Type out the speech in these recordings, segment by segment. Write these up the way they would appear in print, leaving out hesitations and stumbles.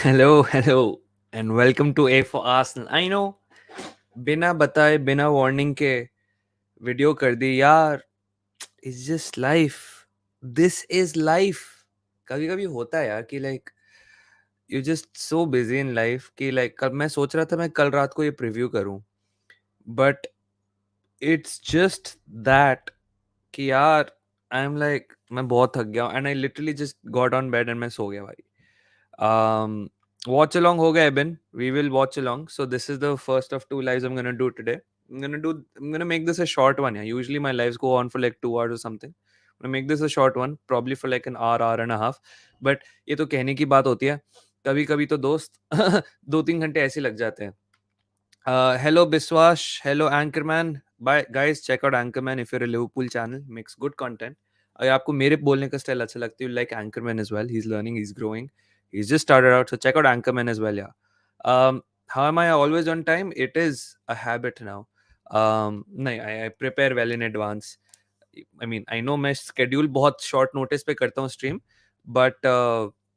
Hello, and welcome to A for Arsenal. I know, बिना बताए बिना वार्निंग के वीडियो कर दी यार. It's just life. This is life. कभी कभी होता है यार कि like you just so busy in life कि like कब मैं सोच रहा था मैं कल रात को ये प्रीव्यू करूं, but it's just that कि यार I'm like मैं बहुत थक गया and I literally just got on bed and मैं सो गया भाई. Um, watch along hoga Eben. We will watch along. So this is the first of two lives I'm gonna do today. I'm gonna make this a short one. Yeah. Usually my lives go on for like 2 hours or something. I'm gonna make this a short one, probably for like an hour and a half. But ये तो कहने की बात होती है. कभी कभी तो दोस्त 2-3 घंटे ऐसे लग जाते हैं. Hello Biswash, hello Anchorman. Bye guys, check out Anchorman if you're a Liverpool channel. Makes good content. अगर आपको मेरे बोलने का स्टाइल अच्छा लगता है, you like Anchorman as well. He's learning, he's growing. He's just started out, so check out Anchorman as well. Yeah. How am I always on time? It is a habit now. No, I prepare well in advance. I mean, I know my schedule बहुत short notice पे करता हूँ stream, but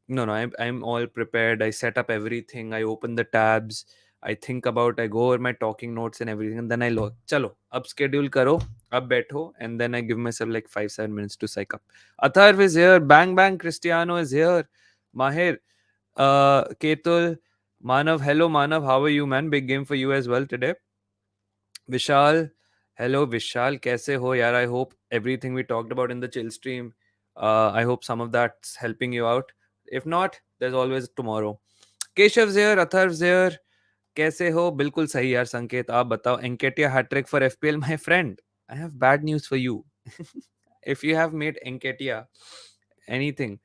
no, I'm all prepared. I set up everything. I open the tabs. I think about, I go over my talking notes and everything, and then I look. Chalo, ab schedule karo, ab बैठो, and then I give myself like 5-7 minutes to psych up. Atharv is here. Bang bang. Cristiano is here. Mahir, Ketul, Manav. Hello Manav, how are you, man? Big game for you as well today. Vishal, hello Vishal, कैसे हो यार? I hope everything we talked about in the chill stream, I hope some of that's helping you out. If not, there's always tomorrow. Keshav's here, Atharv's here. कैसे हो? बिल्कुल सही यार संकेत, आप बताओ. Enketia hat trick for FPL, my friend. I have bad news for you. If you have made Enketia anything,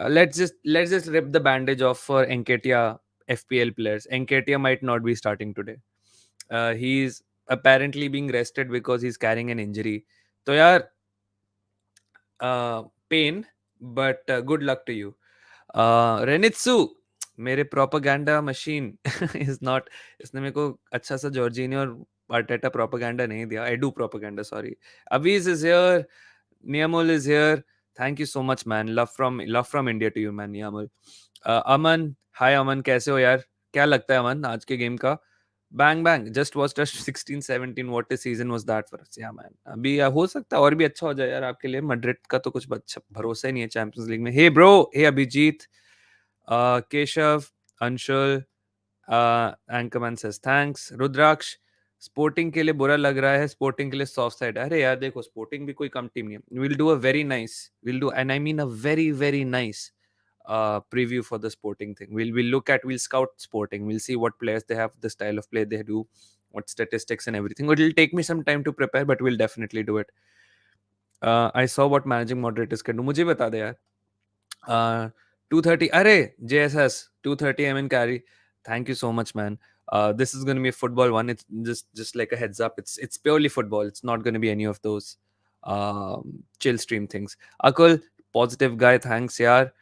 let's just rip the bandage off for Enketia FPL players. Enketia might not be starting today. He's apparently being rested because he's carrying an injury. So yeah, pain, but good luck to you. Renitsu, मेरे propaganda machine is not. इसने मेरे को अच्छा सा Jorginho और Arteta propaganda नहीं दिया. I do propaganda, sorry. अवीज is here. Niyamul is here. Thank you so much man. Love from India to you man. Niyamul. Aman, hi Aman, कैसे हो यार? क्या लगता है अमन आज के गेम का? Bang bang just watch 16-17. What a season was that for us. या मैन, अभी हो सकता है और भी अच्छा हो जाए यार आपके लिए. मैड्रिड का तो कुछ भरोसा ही नहीं है चैंपियंस लीग में. Hey bro, hey Abhijeet. Keshav, Anshul, Anchorman says thanks. Rudraksh, sporting के लिए बुरा लग रहा है, स्पोर्टिंग के लिए सॉफ्ट साइड. अरे यार देखो, स्पोर्टिंग भी कोई कम टीम नहीं है. Will do a very nice, will do, and I mean a very very nice preview for the sporting thing. We'll scout sporting. We'll see what players they have, the style of play they do, what statistics and everything. It'll take me some time to prepare, but we'll definitely do it. I saw what managing moderators can do. मुझे बता दे यार. 230. Array, JSS, 230 MN carry. Thank you so much, man. This is going to be a football one. It's just like a heads up. It's purely football. It's not going to be any of those chill stream things. Akul, positive guy. Thanks, yaar.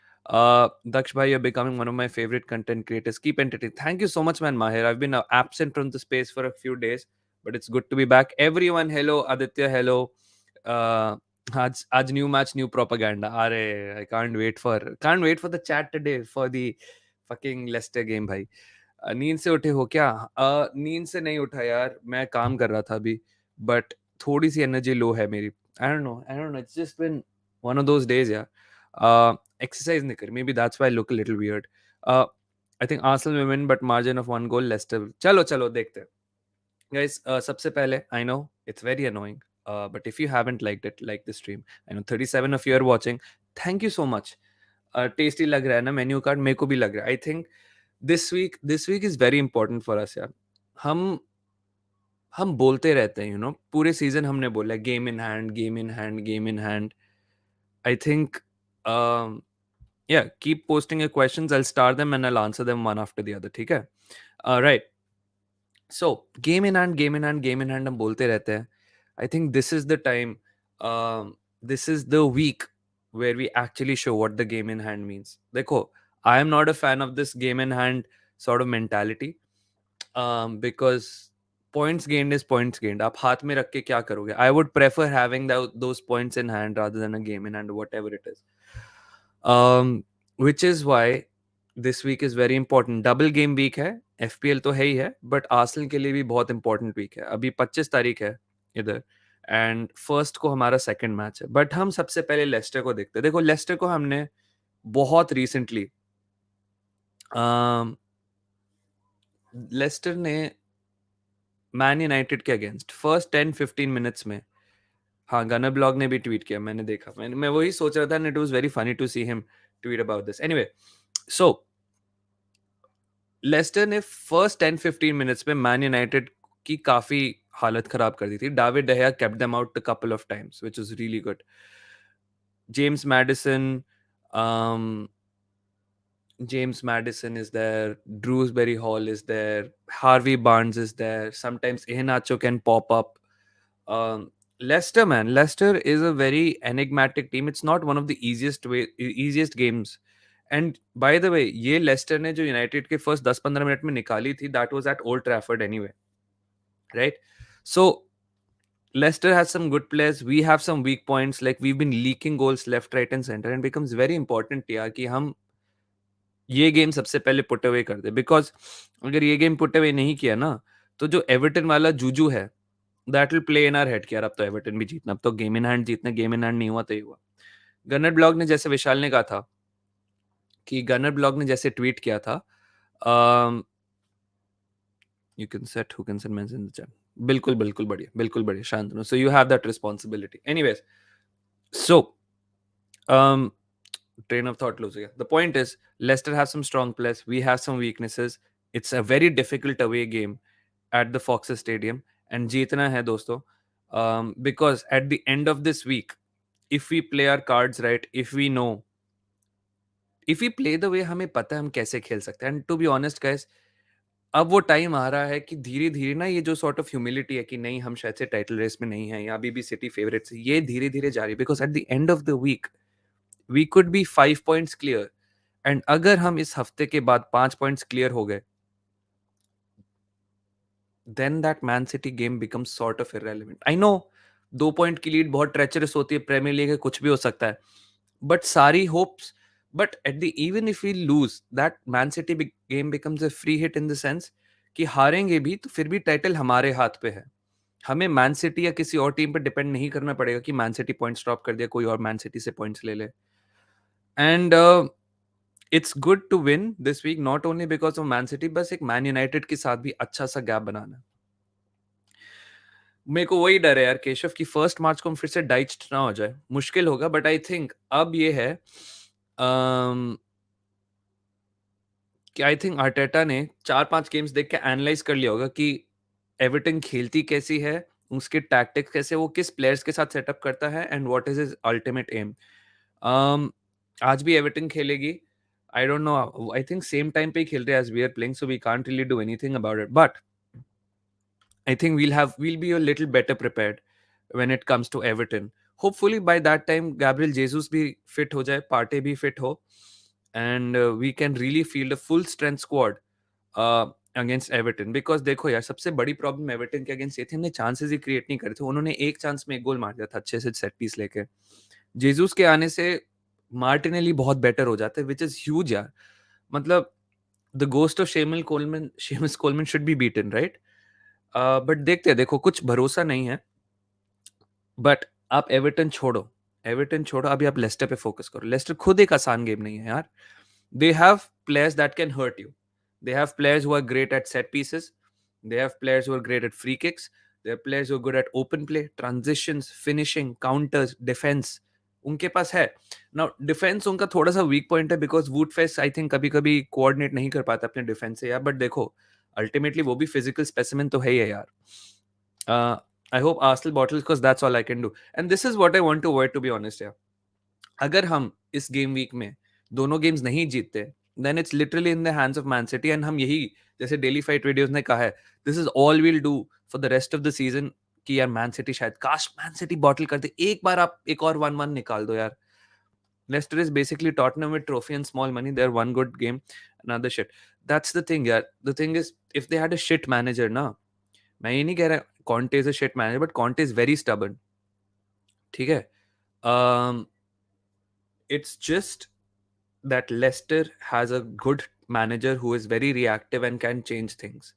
Daksh bhai, you're becoming one of my favorite content creators. Keep entertaining. Thank you so much, man. Mahir, I've been absent from the space for a few days, but it's good to be back. Everyone, hello. Aditya, hello. Uh, आज new match new propaganda. अरे I can't wait for the chat today for the fucking Leicester game भाई. नींद से उठे हो क्या? नींद से नहीं उठा यार, मैं काम कर रहा था अभी, बट थोड़ी सी एनर्जी लो है मेरी. I don't know, it's just been one of those days यार. एक्सरसाइज नहीं करी, maybe that's why I look a little weird. I think Arsenal will win but margin of 1 goal. Leicester, चलो चलो देखते हैं. Guys, सबसे पहले, I know it's very annoying, but if you haven't liked it, like the stream. I know 37 of you are watching. Thank you so much. Tasty लग रहा है ना मेन्यू कार्ड? मेरे को भी लग रहा है. I think this week is very important for us यार. हम हम बोलते रहते हैं, पूरे सीजन हमने बोला game in hand, game in hand, game in hand. I think, yeah, keep posting your questions. I'll star them and I'll answer them one after the other. ठीक है? Right. So game in hand, game in hand, game in hand हम बोलते रहते हैं. I think this is the time, this is the week where we actually show what the game in hand means. देखो, I am not a fan of this game in hand sort of mentality, because points gained is points gained. आप हाथ में रख के क्या करोगे? I would prefer having those points in hand rather than a game in hand, whatever it is. Which is why this week is very important, double game week है, FPL तो है ही है, बट आर्सेनल के लिए भी बहुत important week है। अभी 25 तारीख है इधर, एंड फर्स्ट को हमारा सेकंड मैच है, बट हम सबसे पहले लेस्टर को देखते हैं। देखो लेस्टर को हमने बहुत रिसेंटली, लेस्टर ने मैन यूनाइटेड के अगेंस्ट फर्स्ट 10-15 मिनट्स में, हाँ गनर ब्लॉग ने भी ट्वीट किया, मैंने देखा, मैं वही सोच रहा था, and it was very funny to see him tweet about this. Anyway, so Leicester ने फर्स्ट 10-15 मिनट्स में मैन यूनाइटेड की काफी हालत खराब कर दी थी। David de Gea kept them out a couple of times, which is really good. James Madison, James Madison is there, Drewsbury Hall is there, Harvey Barnes is there. Sometimes Iheanacho can pop up. Leicester, man, Leicester is a very enigmatic team. It's not one of the easiest games. And by the way, ये Lester ने जो United के first 10-15 minute में निकाली थी, that was at Old Trafford anyway, right? So Leicester has some good players. We have some weak points. Like we've been leaking goals left, right, and center, and becomes very important यार कि हम ये game सबसे पहले put away कर दे, because अगर ये game put away नहीं किया ना, तो जो एवर्टन वाला जूजू है, that will play in our head कि यार अब तो एवर्टन भी जीतना, अब तो गेम इन हैंड जीतना, गेम इन हैंड नहीं हुआ तो ही हुआ। गनर ब्लॉग ने, जैसे विशाल ने कहा था कि गनर ब्लॉग ने जैसे ट्वीट किया था, you can set who can set mention in the chat. बिल्कुल बिल्कुल बढ़िया, बिल्कुल बढ़िया, Shantanu, so you have that responsibility. Anyways, so train of thought lose again. The point is, Leicester has some strong players. We have some weaknesses. It's a very difficult away game at the Foxes Stadium, and jeetna hai dosto. Because at the end of this week, if we play our cards right, if we play the way हमें पता है हम कैसे खेल सकते हैं, and to be honest guys, अब वो टाइम आ रहा है कि धीरे धीरे ना ये जो सॉर्ट ऑफ ह्यूमिलिटी है कि नहीं हम शायद से टाइटल रेस में नहीं है या अभी भी सिटी फेवरेट्स है, ये धीरे धीरे जारी, because at the end of the week we could be 5 points clear, and अगर हम इस हफ्ते के बाद 5 पॉइंट्स क्लियर हो गए, then that Man City game becomes sort of irrelevant. I know 2 point की लीड बहुत ट्रेचरस होती है, प्रीमियर लीग है, कुछ भी हो सकता है, बट सारी hopes, but at the even if we lose that Man City game becomes a free hit in the sense कि हारेंगे भी तो फिर भी टाइटल हमारे हाथ पे है। हमें मैन सिटी या किसी और टीम पर डिपेंड नहीं करना पड़ेगा कि मैन सिटी पॉइंट्स ड्रॉप कर दिया, कोई और मैन सिटी से पॉइंट्स ले ले। And it's good to win this week, not only because of Man City, बस एक मैन यूनाइटेड के साथ भी अच्छा सा गैप बनाना। मेरे को वही डर है यार केशव की फर्स्ट मार्च को हम फिर से डाइच्ड ना हो जाए, मुश्किल होगा, बट आई थिंक अब ये है कि आई थिंक आर्टेटा ने 4-5 गेम्स देख के एनालाइज कर लिया होगा कि एवर्टन खेलती कैसी है, उसके टैक्टिक्स कैसे, वो किस प्लेयर्स के साथ सेटअप करता है, and what is his ultimate aim. आज भी एवर्टन खेलेगी, I don't know, I think same time पे ही खेल रहे हैं as we are playing, so we can't really do anything about it, but I think we'll be a little better prepared when it comes to Everton. Hopefully by that time Gabriel Jesus भी fit हो जाए, Partey भी fit हो, and we can really field a full strength squad against Everton. Because देखो यार, सबसे बड़ी problem Everton के अगेंस्ट ये थी, हमने चांसेस ही क्रिएट नहीं करे थे। उन्होंने एक चांस में एक गोल मार दिया था अच्छे से सेट पीस लेके। जेसूस के आने से मार्टिनेली बहुत बेटर हो जाते हैं, विच इज ह्यूज यार। मतलब the ghost of Seamus Coleman should be beaten, right? But देखते हैं, देखो कुछ भरोसा नहीं है, बट आप एवर्टन छोड़ो, अभी आप लेस्टर पे फोकस करो। लेस्टर खुद एक आसान गेम नहीं है यार। They have players that can hurt you, they have players who are great at set pieces, they have players who are great at free kicks, they have players who are good at open play, transitions, finishing, counters, defence, उनके पास है। Now defence उनका थोड़ा सा weak point है, because Woodfest I think कभी कभी coordinate नहीं कर पाता अपने डिफेंस से यार, बट देखो अल्टीमेटली वो भी फिजिकल स्पेसिमेन तो है ही है यार। I hope Arsenal bottles, because that's all I can do. And this is what I want to avoid, to be honest यार। अगर हम इस गेम वीक में दोनों गेम्स नहीं जीतते, then it's literally in the hands of Man City, and हम यही, जैसे डेली फाइट वीडियोस ने कहा है, this is all we'll do for the rest of the season कि यार मैन सिटी शायद, काश मैन सिटी बॉटल कर दे, एक बार आप एक और 1-1 निकाल दो यार। Leicester is basically Tottenham with trophy and small money. They're one good game, another shit. That's the thing यार। The thing is, if they had a shit manager ना, मैं ये नहीं कह रहा Conte is a shit manager, but Conte is very stubborn, ठीक है? It's just that Leicester has a good manager who is very reactive and can change things.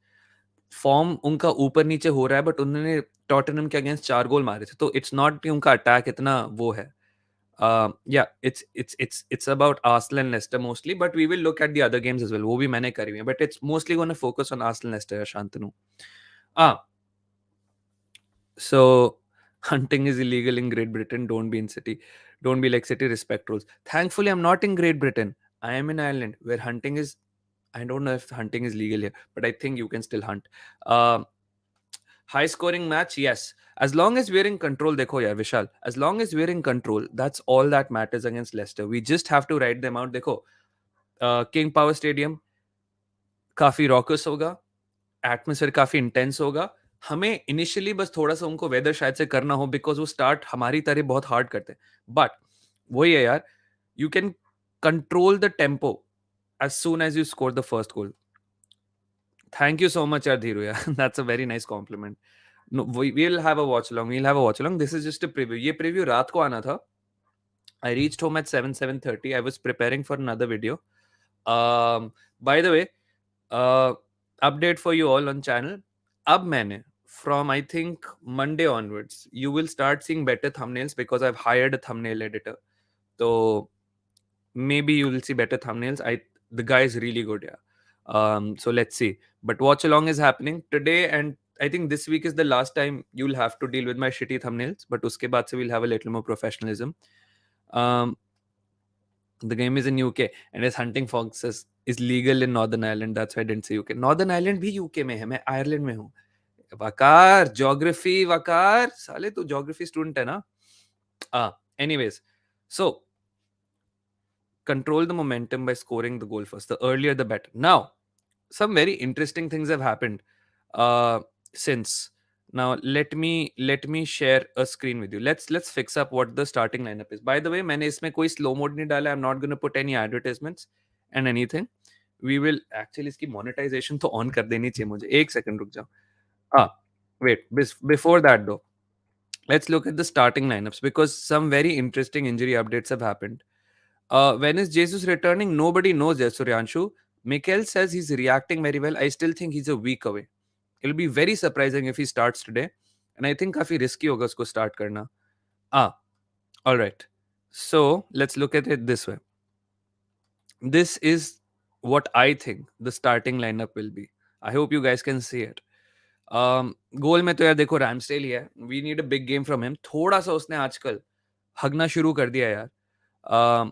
Form उनका ऊपर नीचे हो रहा है, बट उन्होंने टॉटनहम के अगेंस्ट 4 गोल मारे थे, तो इट्स नॉट कि उनका अटैक इतना वो है. Yeah, it's about Arsenal and Leicester mostly, but we will look at the other games as well. वो भी मैंने करी हुई है, but it's mostly going to focus on Arsenal Leicester, Shantanu. Ah, so hunting is illegal in Great Britain. Don't be in city. Don't be like city. Respect rules. Thankfully, I'm not in Great Britain. I am in Ireland, where hunting is. I don't know if hunting is legal here, but I think you can still hunt. Uh, High scoring match, yes. As long as we're in control, देखो यार विशाल. As long as we're in control, that's all that matters against Leicester. We just have to ride them out. देखो, King Power Stadium काफी rocks होगा, atmosphere काफी intense होगा. हमें initially बस थोड़ा सा उनको वेदर शायद से करना हो, बिकॉज वो स्टार्ट हमारी तरह बहुत हार्ड करते हैं. बट वही है यार, you can control the tempo as soon as you score the first goal. Thank you so much, yaar, Dhiru. Yeah, that's a very nice compliment. No, we'll have a watch along. We'll have a watch along. This is just a preview. ये preview रात को आना था. I reached home at 7:30. I was preparing for another video. By the way, uh, update for you all on channel. अब मैंने from I think Monday onwards, you will start seeing better thumbnails because I've hired a thumbnail editor. So maybe you will see better thumbnails. The guy is really good, yeah. So let's see. But watch along is happening today, and I think this week is the last time you'll have to deal with my shitty thumbnails. But uske baad se we'll have a little more professionalism. Um, the game is in UK and is hunting foxes is legal in Northern Ireland. That's why I didn't say UK. Northern Ireland भी UK में है. मैं Ireland में हूँ. वकार geography वकार साले तू geography student है ना? Anyways, so control the momentum by scoring the goal first. The earlier, the better. Now, some very interesting things have happened since. Now, let me share a screen with you. Let's fix up what the starting lineup is. By the way, मैंने इसमें कोई slow mode नहीं डाला. I'm not going to put any advertisements and anything. We will actually इसकी monetization तो on कर देनी चाहिए मुझे. एक second रुक जाओ. Wait. Before that though, let's look at the starting lineups because some very interesting injury updates have happened. When is Jesus returning? Nobody knows yet, Suryanshu. Mikel says he's reacting very well. I still think he's a week away. It'll be very surprising if he starts today. And I think काफी risky होगा उसको start करना. All right. So let's look at it this way. This is what I think the starting lineup will be. I hope you guys can see it. गोल में तो यार देखो रैमस्टेल ही है. We need a big game from him. थोड़ा सा उसने आजकल हगना शुरू कर दिया यार.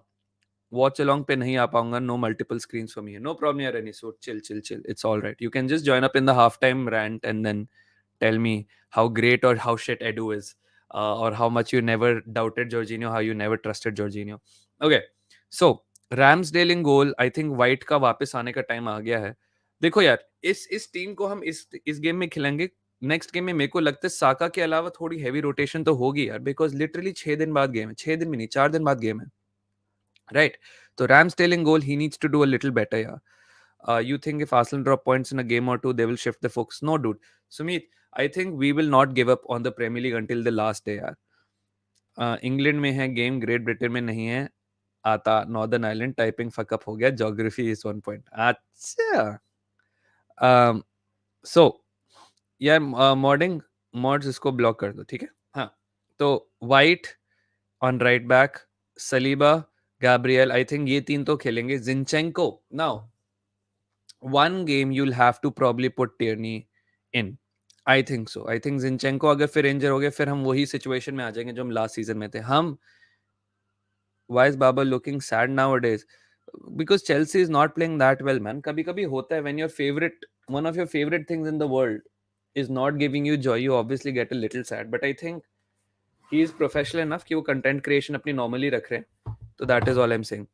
Watch along पे नहीं आ पाऊंगा. No multiple screens for me. No problem यार Renny. So chill. It's all right. You can just join up in the halftime rant and then tell me how great or how shit Edu is, or how much you never doubted Jorginho, how you never trusted Jorginho. Okay, so Ramsdale in goal. I think White का वापस आने का time आ गया है. देखो यार इस team को हम इस गेम में खिलाएंगे. नेक्स्ट गेम में मेरे को लगता है साका के अलावा थोड़ी हैवी रोटेशन तो होगी यार, बिकॉज लिटरली 6 दिन बाद गेम है. 6 दिन भी नहीं, 4 दिन बाद गेम है. Right. So Ramsdale in goal, he needs to do a little better, yeah. You think if Arsenal drop points in a game or two, they will shift the focus? No, dude. Sumit, I think we will not give up on the Premier League until the last day, yeah. England में है game, Great Britain में नहीं है. आता Northern Ireland typing fuck up हो गया. Geography is 1 point. अच्छा. So यार mods इसको block कर दो, ठीक है? हाँ. तो White on right back, Saliba, Gabriel, I think ये तीन तो खेलेंगे. Zinchenko, now one game you'll have to probably put Tierney in. I think so. I think Zinchenko अगर फिर इंजर हो गए, फिर हम वही सिचुएशन में आ जाएंगे जो हम लास्ट सीजन में थे. हम why is Baba looking sad nowadays? Because Chelsea is not playing that well, man. कभी कभी होता है when your favorite, one of your favorite things in the world is not giving you joy, you obviously get a little sad. But I think he is professional enough कि वो content creation अपनी normally रख रहे हैं. तो that is all I'm saying.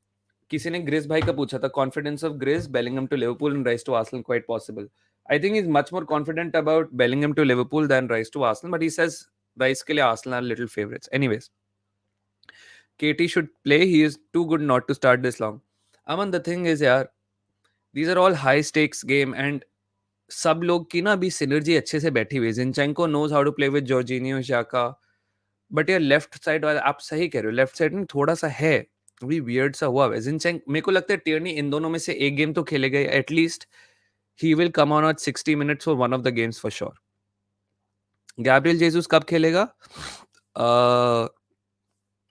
किसी ने grease भाई का पूछा था confidence of Gris, Bellingham to Liverpool and Rice to Arsenal quite possible. I think is much more confident about Bellingham to Liverpool than Rice to Arsenal, but he says Rice के लिए Arsenal are little favourites. Anyways, KT should play, he is too good not to start this long. Aman the thing is यार, these are all high stakes game and सब लोग की ना अभी synergy अच्छे से बैठी हुई है. Zinchenko knows how to play with Jorginho, Xhaka, but यार लेफ्ट साइड वाला आप सही कह रहे हो, लेफ्ट साइड में थोड़ा सा है अभी वियर्ड सा हुआ है जिनचेंक। मेरे को लगता है टियर्नी इन दोनों में से एक गेम तो खेलेगा, at least he will come on at 60 minutes for one of the games for sure. Gabriel Jesus कब खेलेगा?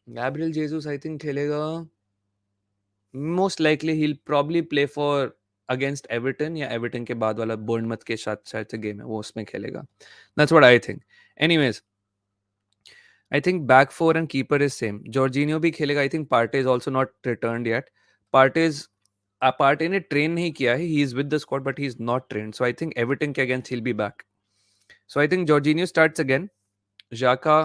गैब्रियल जेसूस आई थिंक खेलेगा, most likely he probably play for against Everton, या एवर्टन के बाद वाला बोर्नमथ के साथ शायद से गेम है वो, उसमें खेलेगा। That's what I think. Anyways, I think back four and keeper is same. Jorginho भी खेलेगा। I think Partey is also not returned yet. Partey is Partey ने ट्रेन नहीं किया है, he is with the squad but he is not train, so I think Everton के against he will be back. So I think Jorginho starts again, Xhaka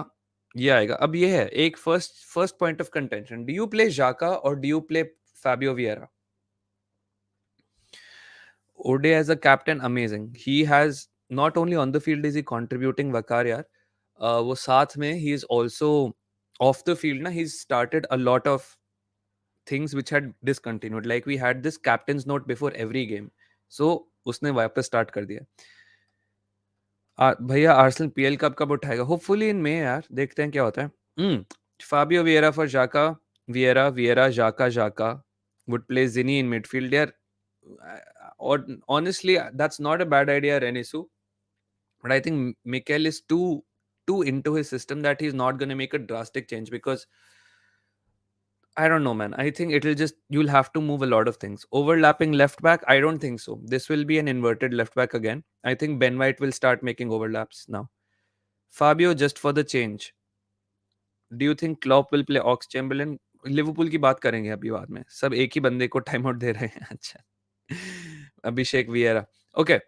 ये आएगा। अब ये है एक first point of contention, do you play जाका और do you play Fabio Vieira? Ode as a captain, amazing. He has not only on the field is he contributing वकार यार, वो साथ में he is also off the field ना, he's started a lot of things which had discontinued. Like we had this captain's note before every game, so उसने वापस start कर दिया। भैया आर्सेनल पीएल कब उठाएगा? होपफुली इन में यार, देखते हैं क्या होता है। फाबियो वियरा फॉर जाका, वियरा जाका would play Zini in midfield यार। Or honestly, that's not a bad idea, Renisu. But I think Mikel is too into his system that he's not going to make a drastic change, because I don't know, man. I think it'll just, you'll have to move a lot of things. Overlapping left back, I don't think so. This will be an inverted left back again. I think Ben White will start making overlaps now. Fabio, just for the change. Do you think Klopp will play Ox Chamberlain? Liverpool की बात करेंगे अभी बाद में, सब एक ही बंदे को टाइम आउट दे रहे हैं। अच्छा, Abhishek Vieira, okay.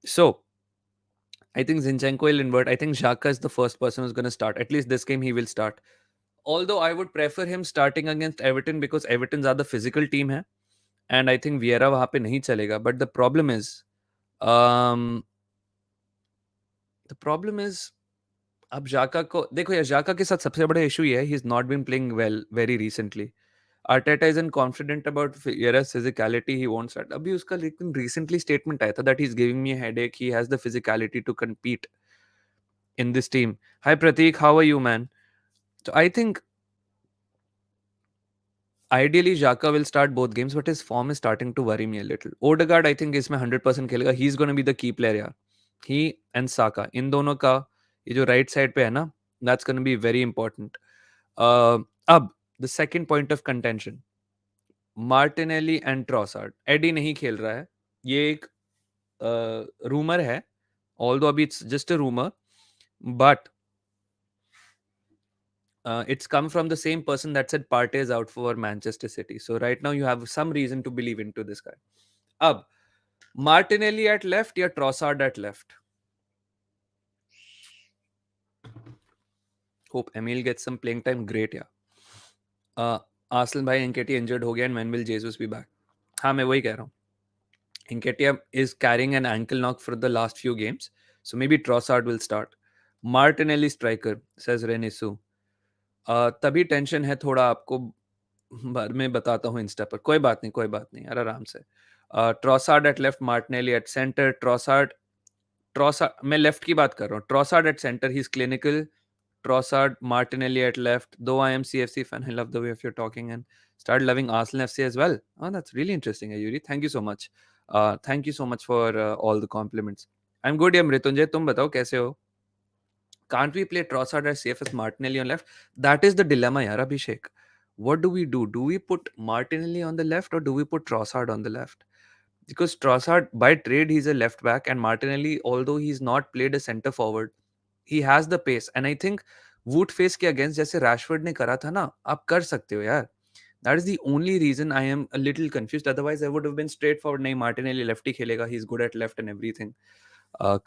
So I think Zinchenko will invert. I think Xhaka is the first person who's going to start. At least this game he will start. Although I would prefer him starting against Everton, because Everton ज़्यादा physical team है, and I think Vieira वहाँ पे नहीं चलेगा. But um, the problem is अब जाका को देखो यार, जाका के साथ सबसे बड़ा इशू ये है, he has not been playing well very recently. Arteta isn't confident about Vieira's physicality. He won't start. अभी उसका लेकिन recently statement आया था that he's giving me a headache. He has the physicality to compete in this team. Hi Prateek, how are you, man? So I think ideally Xhaka will start both games, but his form is starting to worry me a little. Odegaard I think इसमें 100% खेलेगा. He's going to be the key player यार. He and Saka, इन दोनों का ये जो right side पे है ना, that's going to be very important. अब the second point of contention, Martinelli and Trossard. Eddie नहीं खेल रहा है. ये एक rumor है. Although अभी it's just a rumor, but it's come from the same person that said Partey is out for Manchester City. So right now you have some reason to believe into this guy. Ab Martinelli at left या Trossard at left? Hope Emil gets some playing time. Great, yeah. Arsenal भाई Nketiah injured हो गया, and when will Jesus be back? हाँ, मैं वही कह रहा हूँ. Nketiah is carrying an ankle knock for the last few games, so maybe Trossard will start. Martinelli striker, says Renisu. तभी टेंशन है थोड़ा आपको, बाद में बताता हूँ इंस्टा पर। कोई बात नहीं यार, आराम से। Trossard at left, Martinelli at centre. Trossard मैं लेफ्ट की बात कर रहा हूँ। Trossard at centre, he is clinical. Trossard, Martinelli at left. Though I am CFC fan, I love the way of you're talking and start loving Arsenal FC as well. Oh, that's really interesting, Ayuri. Thank you so much. Thank you so much for all the compliments. I'm good, yeah, Mrityunjay, तुम बताओ कैसे हो? Can't we play Trossard as safe as Martinelli on left? That is the dilemma, yaar, Abhishek. What do we do? Do we put Martinelli on the left or do we put Trossard on the left? Because Trossard, by trade, he's a left back, and Martinelli, although he's not played a centre forward, he has the pace. And I think Wood face के against जैसे Rashford ने करा था ना, आप कर सकते हो यार. That is the only reason I am a little confused. Otherwise, I would have been straightforward. नहीं, Martinelli lefty खेलेगा. He's good at left and everything.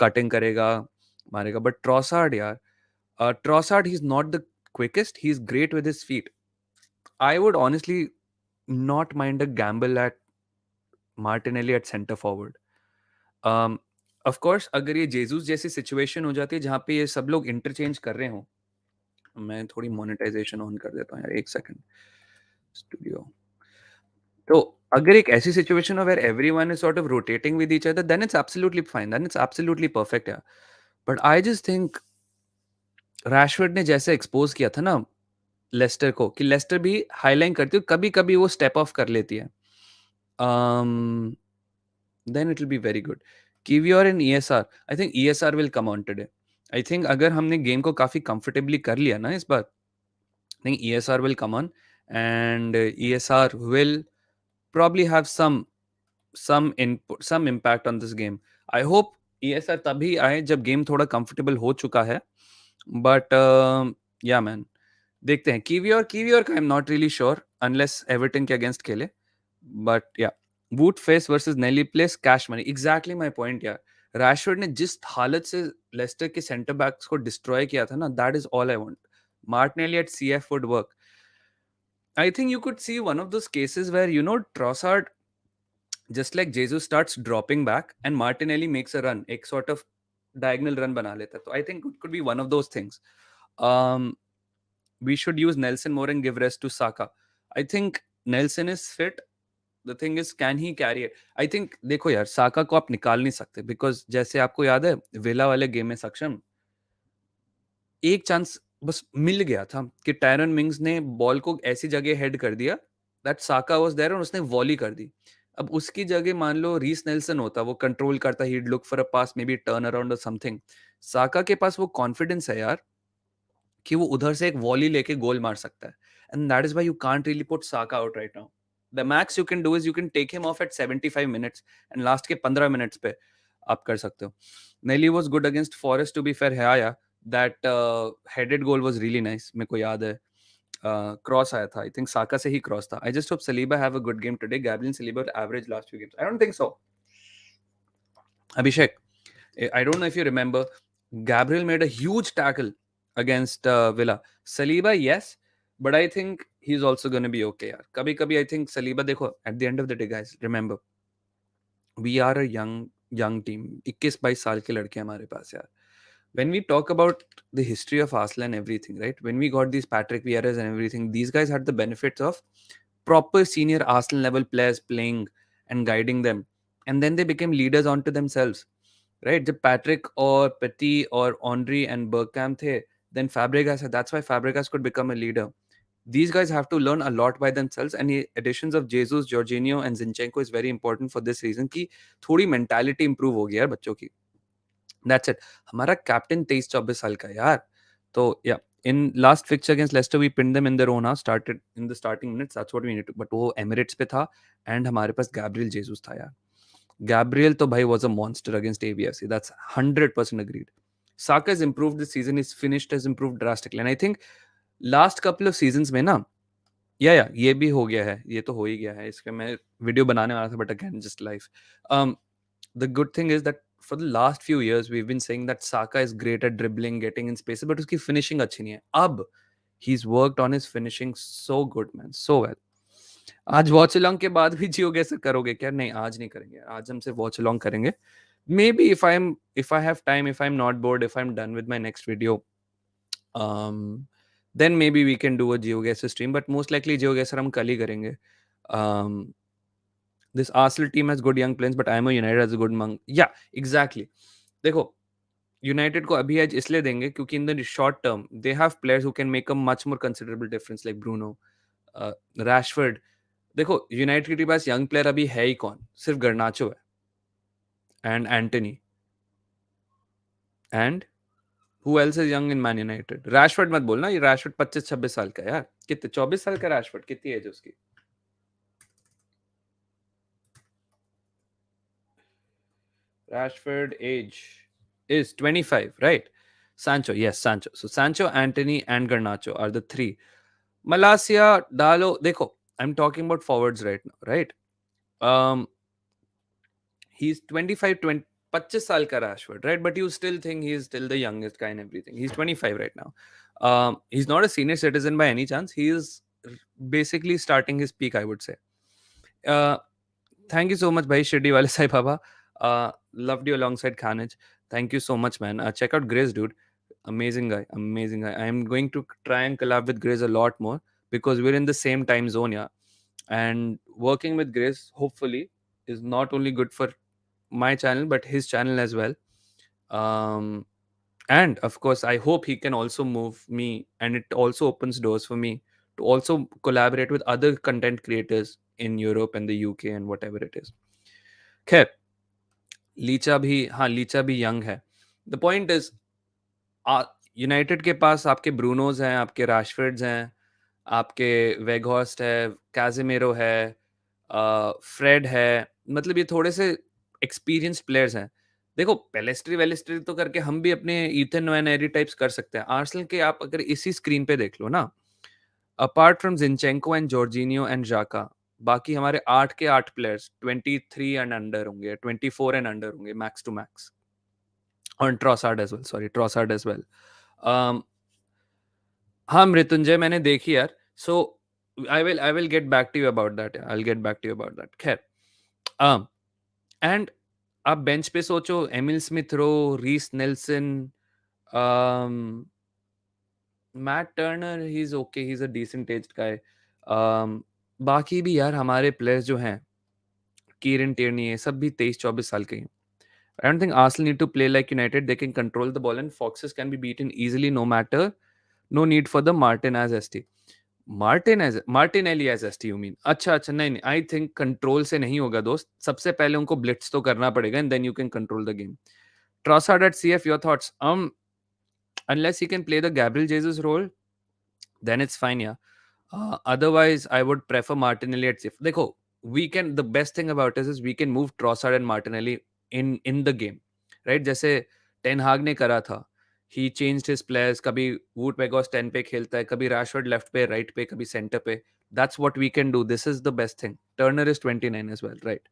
Cutting करेगा, मारेगा. But Trossard यार, Trossard, he's not the quickest. He's great with his feet. I would honestly not mind a gamble at Martinelli at center forward. Of course, अगर ये Jesus जैसी situation हो जाती है जहाँ पे ये सब लोग इंटरचेंज कर रहे हो, मैं थोड़ी मोनेटाइजेशन ऑन कर देता हूँ यार, एक सेकंड। स्टूडियो, तो अगर एक ऐसी सिचुएशन हो where everyone is sort of rotating with each other, then it's absolutely fine, then it's absolutely perfect यार। But I just think Rashford ने जैसे एक्सपोज किया था ना लेस्टर को कि लेस्टर भी हाईलाइन करती है, कभी-कभी वो स्टेप ऑफ कर लेती है। Um, then it will be very good. KVR and ESR, I think ESR will come on today. I think अगर हमने गेम को काफी कंफर्टेबली कर लिया ना इस बार, I think ESR will come on and ESR will probably have some input, some impact on this game. I hope ESR तभी आए जब गेम थोड़ा कंफर्टेबल हो चुका है, बट या मैन देखते हैं। कीवी और का I am not really sure unless Everton के अगेंस्ट खेले, बट या wood face versus Nelly plays cash money, exactly my point यार। रैशफोर्ड ने जिस हालत से लेस्टर के सेंटर बैक्स को डिस्ट्रॉय किया था ना, that is all I want. Martinelli at CF would work. I think you could see one of those cases where Trossard just like Jesus starts dropping back and Martinelli makes a run, एक sort of diagonal run बना लेता है। तो I think it could be one of those things. Um, we should use Nelson more and give rest to Saka. I think Nelson is fit. The thing is, can he carry it? I think देखो यार, साका को आप निकाल नहीं सकते because जैसे आपको याद है विला वाले गेम में सक्षम एक चांस बस मिल गया था कि टायरन मिंग्स ने बॉल को ऐसी जगह हेड कर दिया दैट साका वाज देयर और उसने वॉली कर दी। अब उसकी जगह मान लो रीस नेल्सन होता, वो कंट्रोल करता, he look for a pass, maybe turn around और समथिंग। साका के पास वो कॉन्फिडेंस है यार कि वो उधर से एक वॉली लेके गोल मार सकता है, and that is why you can't really put Saka out right now. The max you can do is you can take him off at 75 minutes and last के 15 मिनट्स पे आप कर सकते हो। Nelly was good against Forest to be fair है आया, that headed goal was really nice, मेरे को याद है। क्रॉस आया था, आई थिंक साका से ही क्रॉस था। I just hope Saliba have a good game today. Gabriel Saliba average last few games, I don't think so. Abhishek, I don't know if you remember, Gabriel made a huge tackle against Villa. Saliba, yes, but I think he's also going to be okay. यार कभी कभी I think Saliba, देखो at the end of the day guys, remember we are a young team, 21-22 साल के लड़के हमारे पास यार। When we talk about the history of Arsenal and everything, right? When we got these Patrick Vieira's and everything, these guys had the benefits of proper senior Arsenal level players playing and guiding them, and then they became leaders onto themselves. Right, जब Patrick और पेटी और honorary and बर्कैम थे, then Fabregas, that's why Fabregas could become a leader. These guys have to learn a lot by themselves, and the additions of Jesus, Jorginho and Zinchenko is very important for this reason कि थोड़ी mentality improve हो गई यार बच्चों की। That's it. हमारा captain 23-24 साल का है यार। तो या in last fixture against Leicester we pinned them in their own half, started in the starting minutes, that's what we need to, but वो Emirates पे था and हमारे पास गैब्रियल जेसूस था यार। Gabriel to bhai was a monster against AVFC. That's 100% agreed. Saka has improved this season. His finish has improved drastically. And I think last couple of seasons में ना, या ये भी हो गया है, ये तो हो ही गया है, इसके मैं वीडियो बनाने वाला था, but again just life. The good thing is that for the last few years we've been saying that Saka is great at dribbling, getting in spaces, but उसकी finishing अच्छी नहीं है। अब he's worked on his finishing so good, man, so well. आज watch along के बाद भी जियो कैसे करोगे क्या? नहीं, आज नहीं करेंगे, आज हम सिर्फ वॉच अलोंग करेंगे। May be if I have time, if I'm not bored, if I'm done with my next video, then maybe we can do a GeoGuessr stream, but most likely GeoGuessr हम कल ही करेंगे। This Arsenal team has good young players, but IMO United has a good monk. Yeah, exactly. देखो, United को अभी as इसलिए देंगे क्योंकि in the short term they have players who can make a much more considerable difference, like Bruno, Rashford. देखो United के पास young player अभी है ही कौन? सिर्फ गर्नाचो है and Antony, and who else is young in man United? Rashford मत बोलना, ये रैशफोर्ड 25-26 साल का है यार। कितने 24 साल का रैशफोर्ड? कितनी एज है उसकी? Rashford age is 25, right? Sancho, yes, Sancho. So Sancho, Anthony, and Garnacho are the three. Malasia, Dalo, देखो, I'm talking about forwards right now, right? Um, he's 25, 20, 25 साल का Rashford, right? But you still think he's still the youngest guy and everything. He's 25 right now. He's not a senior citizen by any chance. He is basically starting his peak, I would say. Uh, Thank you so much, bhai Shirdi wale Sai Baba. Loved you alongside Khanaj. Thank you so much, man. Check out Grace, dude. Amazing guy. Amazing guy. I'm going to try and collab with Grace a lot more because we're in the same time zone, yeah. And working with Grace, hopefully, is not only good for my channel but his channel as well. Um, And of course, I hope he can also move me, and it also opens doors for me to also collaborate with other content creators in Europe and the UK and whatever it is. खैर, लीचा भी young है. The point is, United के पास आपके ब्रूनोज हैं, आपके राशफोर्ड्स हैं, आपके वेगहॉर्स्ट है, कैजेमेरो है, फ्रेड है, मतलब ये थोड़े से एक्सपीरियंस्ड प्लेयर्स हैं. देखो, पेलेस्ट्री वेलेस्ट्री तो करके हम भी अपने ईथन वैनेरी टाइप्स कर सकते हैं. आर्सेनल के आप अगर इसी स्क्रीन पे देख लो ना, apart from जिनचेंको and Jorginho and जाका, बाकी हमारे 8 के 8 प्लेयर्स 23 एंड अंडर होंगे, 24 एंड अंडर होंगे मैक्स टू मैक्स. और Trossard as well, sorry, Trossard as well. हाँ मृत्युंजय, मैंने देखी यार. So I will get back to you about that. I will get back to you about that. खैर, and आप bench पे सोचो, Emile Smith Rowe, Reiss Nelson, Matt Turner, he is okay, he is a decent aged guy. बाकी भी यार हमारे players जो हैं, कीरन टिर्नी, ये सब भी 23-24 साल के हैं. I don't think Arsenal need to play like United. They can control the ball and Foxes can be beaten easily no matter. No need for the Martin as ST. Martinelli as ST you mean? अच्छा अच्छा, नहीं नहीं, I think control से नहीं होगा दोस्त. सबसे पहले उनको blitz तो करना पड़ेगा and then you can control the game. Trossard at CF, your thoughts? Unless he can play the Gabriel Jesus role, then it's fine, yeah. Otherwise, I would prefer Martinelli at CF. देखो, the best thing about us is we can move Trossard and Martinelli in the game, right? जैसे ten हाग ने करा था. He changed his players. कभी would वेगॉस 10 पे खेलता है, कभी राशफोर्ड लेफ्ट पे, राइट पे, कभी सेंटर पे. That's what we can do. This is the best thing. Turner is 29 as well, right?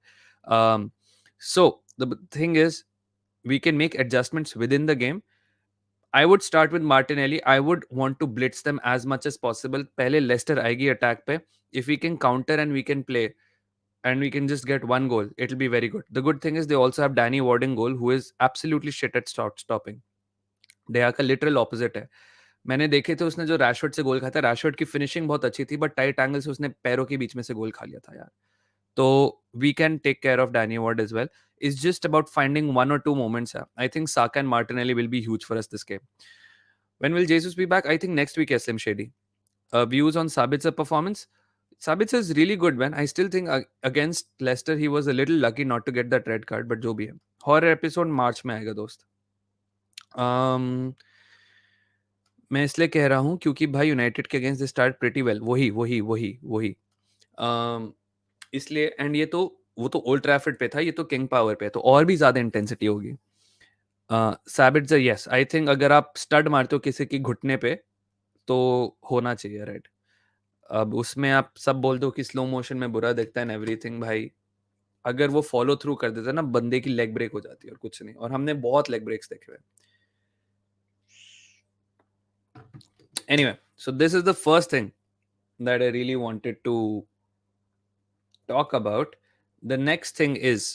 So the thing is, we can make adjustments within the game. I would start with Martinelli. I would want to blitz them as much as possible. पहले Lester आएगी attack पे. If we can counter and we can play and we can just get one goal, it'll be very good. The good thing is they also have Danny Ward in goal, who is absolutely shit at stopping. डेहा का literal opposite है. मैंने देखे थे उसने जो Rashford से गोल खाया था, रैशफोर्ड की फिनिशिंग बहुत अच्छी थी, बट टाइट एंगल से उसने पैरों के बीच में से गोल खा लिया था यार. तो we can take care of Danny Ward as well. It's just about finding 1 or 2 moments. I think Saka and Martinelli will be huge for us this game. When will Jesus be back? I think next week, Slim Shady. Views on Sabitzer performance? Sabitzer is really good, man. I still think against Leicester, he was a little lucky not to get that red card, but जो भी है. Horror episode March में आएगा दोस्त. मैं इसलिए कह रहा हूँ क्योंकि भाई यूनाइटेड के against they start pretty well. वही इसलिए. एंड ये तो वो तो ओल्ड ट्रैफर्ड पे था, ये तो किंग पावर पे है, तो और भी ज्यादा इंटेंसिटी होगी. सैबिट्जर, यस, आई थिंक अगर आप स्टड मारते हो किसी की घुटने पे तो होना चाहिए, राइट? अब उसमें आप सब बोल दो कि स्लो मोशन में बुरा दिखता है एवरीथिंग. भाई अगर वो फॉलो थ्रू कर देता ना, बंदे की लेग ब्रेक हो जाती है और कुछ नहीं. और हमने बहुत लेग ब्रेक्स देखे हुए. Anyway, so this is the first thing that I really wanted to talk about. The next thing is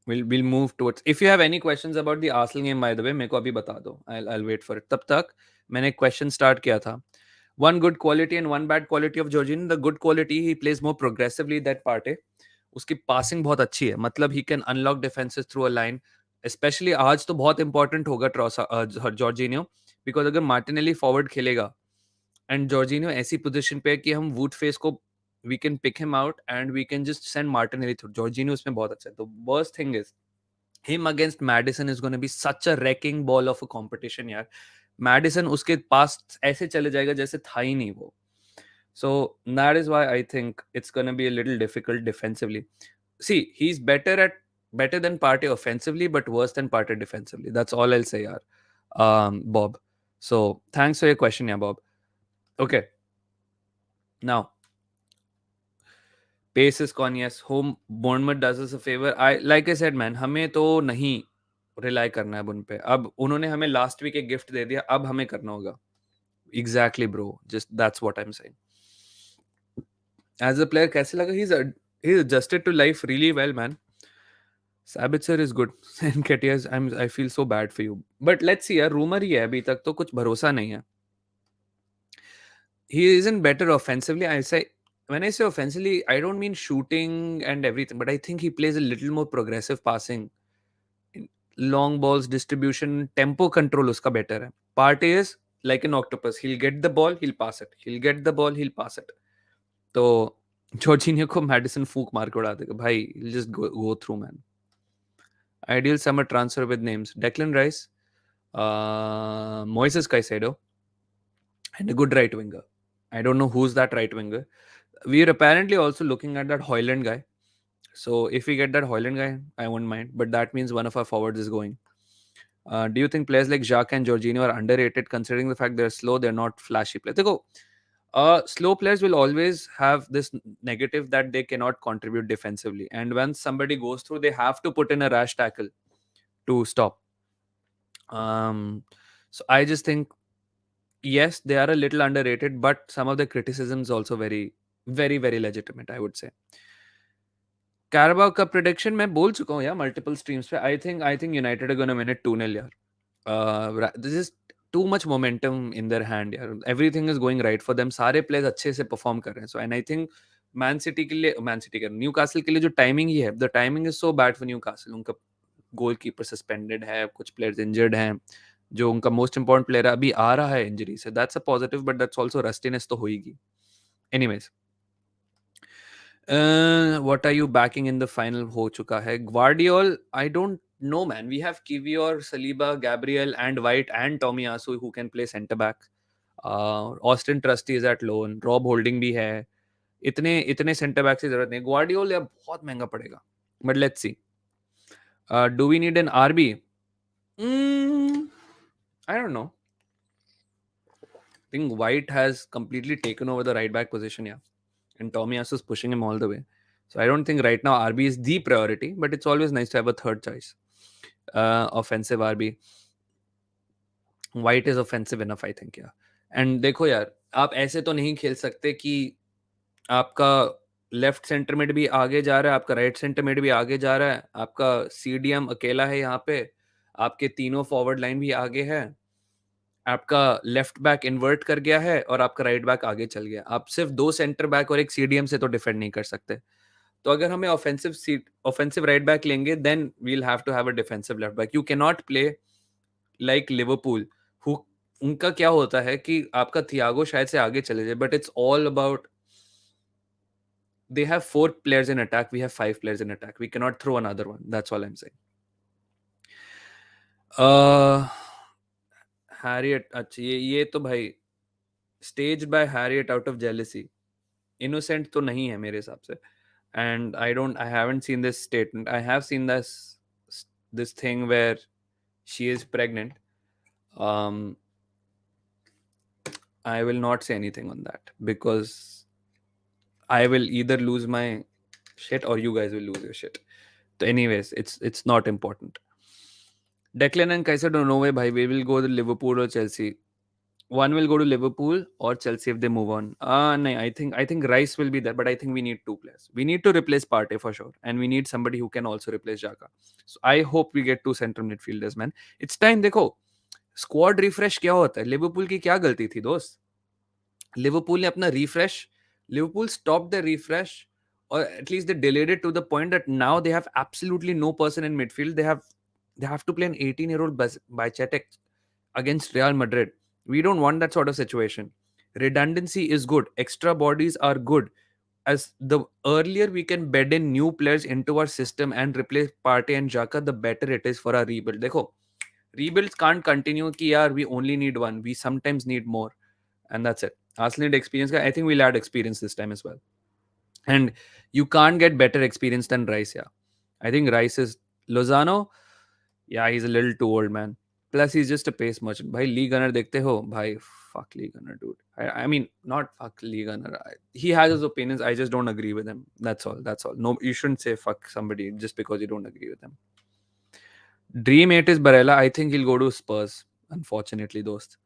we'll move towards. If you have any questions about the Arsenal game, by the way, मेरे को अभी बता दो. I'll wait for it. तब तक मैंने question start किया था. One good quality and one bad quality of Jorginho. The good quality, he plays more progressively. That part है. उसकी passing बहुत अच्छी है. मतलब he can unlock defenses through a line. Especially आज तो बहुत important होगा Jorginho, because अगर Martinelli forward खेलेगा and Jorginho ऐसी पोजीशन पे है कि हम वुड फेस को we can pick him out and we can just send Martinelli through. Jorginho उसमें बहुत अच्छा है. तो worst thing is him against Maddison is going to be such a wrecking ball of a competition यार. Maddison उसके पास ऐसे चले जाएगा जैसे था ही नहीं वो. So that is why I think it's going to be a little difficult defensively. See, he's better than Partey offensively, but worse than Partey defensively. That's all I'll say, yaar. Bob. So thanks for your question, yeah, Bob. Okay. Now, pace is gone. Yes, home Bournemouth does us a favor. Like I said, man, हमें तो नहीं rely करना है उन पे. अब उन्होंने हमें लास्ट वीक एक गिफ्ट दे दिया, अब हमें करना होगा. Exactly, bro. Just that's what I'm saying. As a player, कैसे लगा? He's adjusted to life really well, man. Sabitzer is good. And Ketias, I feel so bad for you. But let's see, यार, rumor ही है, अभी तक तो कुछ भरोसा नहीं है. He isn't better offensively. When I say offensively, I don't mean shooting and everything, but I think he plays a little more progressive passing. long balls distribution, tempo control उसका better है. Partey is like an octopus. He'll get the ball, he'll pass it. He'll get the ball, he'll pass it. तो Jorginho को medicine फूक मार के उड़ा देगा भाई. He'll just go through, man. Ideal summer transfer with names: Declan Rice, Moises Caicedo, and a good right winger. I don't know who's that right winger. We are apparently also looking at that Hoyland guy. So if we get that Hoyland guy, I won't mind. But that means one of our forwards is going. Do you think players like Jacques and Jorginho are underrated, considering the fact they're slow, they're not flashy players? देखो, slow players will always have this negative that they cannot contribute defensively. And when somebody goes through, they have to put in a rash tackle to stop. So I just think, yes, they are a little underrated, but some of the criticisms also very, very, very legitimate, I would say. Carabao Cup prediction मैं बोल चुका हूँ यार multiple streams पे. I think United are going to win it 2-0 यार. This is too much momentum in their hand यार. Everything is going right for them. सारे players अच्छे से perform कर रहे हैं. So and I think Man City के Newcastle के लिए जो timing ही है, the timing is so bad for Newcastle. उनका goalkeeper suspended है, कुछ players injured हैं. जो उनका most important player है अभी आ रहा है injury से. That's a positive, but that's also rustiness तो होएगी. Anyways. What are you backing in the final हो चुका है? Guardiol, I don't know, man. We have Kivior, Saliba, Gabriel, and White, and Tomiyasu who can play centre back. Austin Trusty is at loan. Rob Holding भी है. इतने centre back की जरूरत नहीं. Guardiol यार बहुत महंगा पड़ेगा. But let's see. Do we need an RB? I don't know. I think White has completely taken over the right back position, yeah. And Tomiyasu is pushing him all the way. So I don't think right now RB is the priority, but it's always nice to have a third choice. Offensive RB. White is offensive enough, I think, yeah. And देखो यार, आप ऐसे तो नहीं खेल सकते कि आपका लेफ्ट सेंटर मिड भी आगे जा रहा है, आपका राइट सेंटर मिड भी आगे जा रहा है, आपका सीडीएम अकेला है यहाँ पे, आपके तीनों फॉरवर्ड लाइन भी आगे है, आपका लेफ्ट बैक इन्वर्ट कर गया है और आपका राइट बैक आगे चल गया. आप सिर्फ 2 सेंटर बैक और एक सीडीएम से तो डिफेंड नहीं कर सकते. तो अगर हमें ऑफेंसिव राइट बैक लेंगे, then we will have to have a defensive left back. You can not play like Liverpool, who उनका क्या होता है कि आपका थियागो शायद से आगे चले जाए, but it's all about they have 4 players in attack, we have 5 players in attack. We cannot throw another one. That's all I'm saying. Harriet, अच्छा ये तो भाई staged by Harriet out of jealousy. Innocent तो नहीं है मेरे हिसाब से. And I haven't seen this statement. I have seen this thing where she is pregnant. I will not say anything on that because I will either lose my shit or you guys will lose your shit. So anyways, it's not important. Declan and Kaiser, no way, bhai. We will go to Liverpool or Chelsea. One will go to Liverpool or Chelsea if they move on. No, I think Rice will be there, but I think we need 2 players. We need to replace Partey for sure, and we need somebody who can also replace Xhaka. So I hope we get 2 central midfielders, man. It's time. देखो, squad refresh क्या होता है? Liverpool की क्या गलती थी दोस्त? Liverpool ने अपना refresh, Liverpool stopped the refresh, or at least they delayed it to the point that now they have absolutely no person in midfield. They have to play an 18-year-old Bajcetic against Real Madrid. We don't want that sort of situation. Redundancy is good. Extra bodies are good. As the earlier we can bed in new players into our system and replace Partey and Xhaka, the better it is for our rebuild. देखो, rebuilds can't continue कि यार we only need one. We sometimes need more. And that's it. Arsenal need experience. I think we'll add experience this time as well. And you can't get better experience than Rice, yeah. I think Rice is Lozano. Yeah, he's a little too old, man. Plus, he's just a pace merchant. Bhai, Lee Gunner dekhte ho? Bhai, fuck Lee Gunner, dude. I mean, not fuck Lee Gunner. He has his opinions. I just don't agree with him. That's all. That's all. No, you shouldn't say fuck somebody just because you don't agree with them. Dream 8 is Barella. I think he'll go to Spurs. Unfortunately, dost.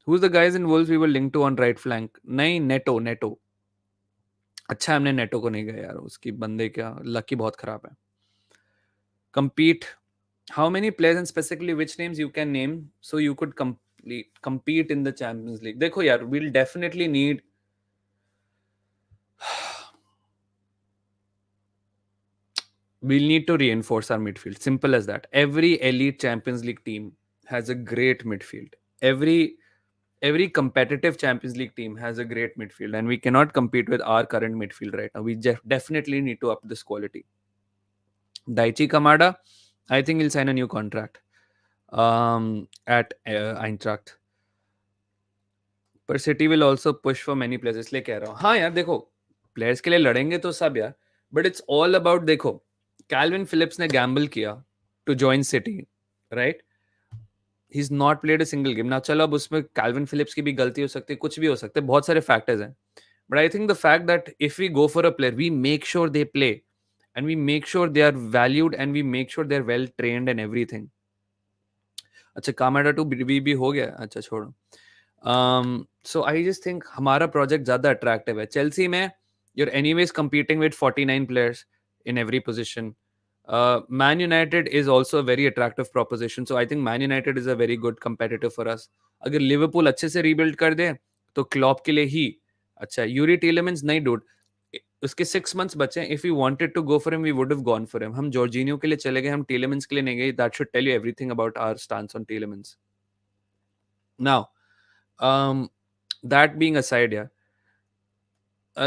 Who's the guys in Wolves we were linked to on right flank? नहीं, Neto. अच्छा हमने NATO को नहीं गया यार. उसकी बंदे क्या लकी बहुत खराब है. Compete. How many players and specifically which names you can name so you could compete in the Champions League? देखो यार, we'll definitely need we'll need to reinforce our midfield. Simple as that. Every elite Champions League team has a great midfield. Every competitive Champions League team has a great midfield, and we cannot compete with our current midfield right now. We definitely need to up this quality. Daichi Kamada, I think he'll sign a new contract at Eintracht. पर city will also push for many players, इसलिए कह रहा हूँ. हाँ यार देखो, players के लिए लड़ेंगे तो सब यार, बट इट्स ऑल अबाउट, देखो कैल्विन फिलिप्स ने गैम्बल किया to join City, right? He is not played a single game. ना चलो अब उसमें कैल्विन फिलिप्स की भी गलती हो सकती है, कुछ भी हो सकता है, बहुत सारे फैक्टर्स हैं. But I think the fact that if we go for a player, we make sure they play and we make sure they are valued and we make sure they are well trained and everything. अच्छा, Kamada to be हो गया, अच्छा छोड़ो. So I just think हमारा project ज्यादा attractive है. Chelsea में you're anyways competing with 49 players in every position. Man United is also a very attractive proposition. So I think Man United is a very good competitor for us. अगर Liverpool अच्छे से rebuild कर दे तो Klopp के लिए ही अच्छा. Yuri टीलेमेंस नहीं dude, उसके 6 months बचे. If you wanted to go for him we would have gone for him. हम जॉर्जिनियो के लिए चले गए, हम टीलेमेंस के लिए नहीं गए. That should tell you everything about our stance on Tielemans. Now that being aside यार,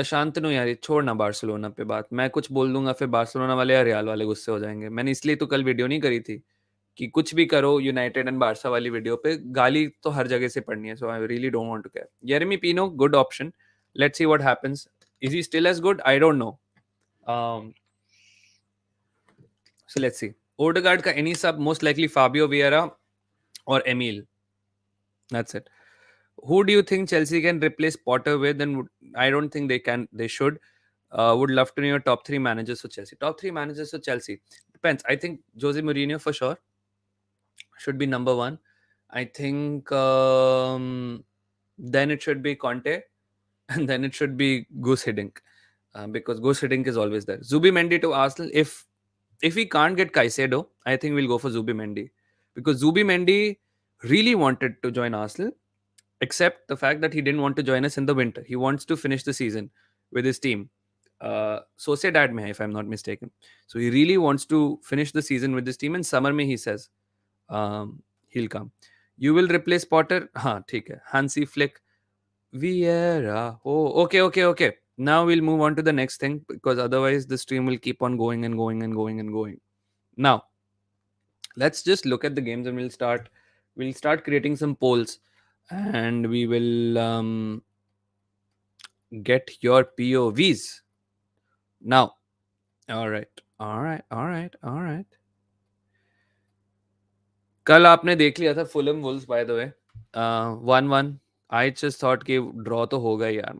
शांतनु यार, छोड़ना बार्सिलोना पे बात. मैं कुछ बोल दूंगा फिर बार्सिलोना वाले या रियाल वाले गुस्से हो जाएंगे. मैंने इसलिए तो कल वीडियो नहीं करी थी कि कुछ भी करो यूनाइटेड एंड बार्सा वाली वीडियो पे गाली तो हर जगह से पड़नी है. So I really don't want to care. Yeremy Pino good option. Let's see what happens. Is he still as good? I don't know. So let's see. Odegaard का any sub, most likely Fabio Vieira और Emile. That's it. Who do you think Chelsea can replace Potter with? And I don't think they can. They should. Would love to know your top 3 managers for Chelsea. Top 3 managers for Chelsea depends. I think Jose Mourinho for sure should be number 1. I think then it should be Conte, and then it should be Goose Hiddink, because Goose Hiddink is always there. Zubimendi to Arsenal. If we can't get Caicedo, I think we'll go for Zubimendi, because Zubimendi really wanted to join Arsenal, except the fact that he didn't want to join us in the winter. He wants to finish the season with his team. Sociedad mein hai, if I'm not mistaken. So he really wants to finish the season with his team. And summer mein he says he'll come. You will replace Potter? Haan, theek hai. Hansi Flick. Vieira. Oh, okay. Now we'll move on to the next thing, because otherwise the stream will keep on going and going and going and going. Now, let's just look at the games and we'll start creating some polls, and we will get your POVs now. All right. कल आपने देख लिया था Fulham Wolves, by the way 1-1. I just thought कि draw तो होगा ही यार.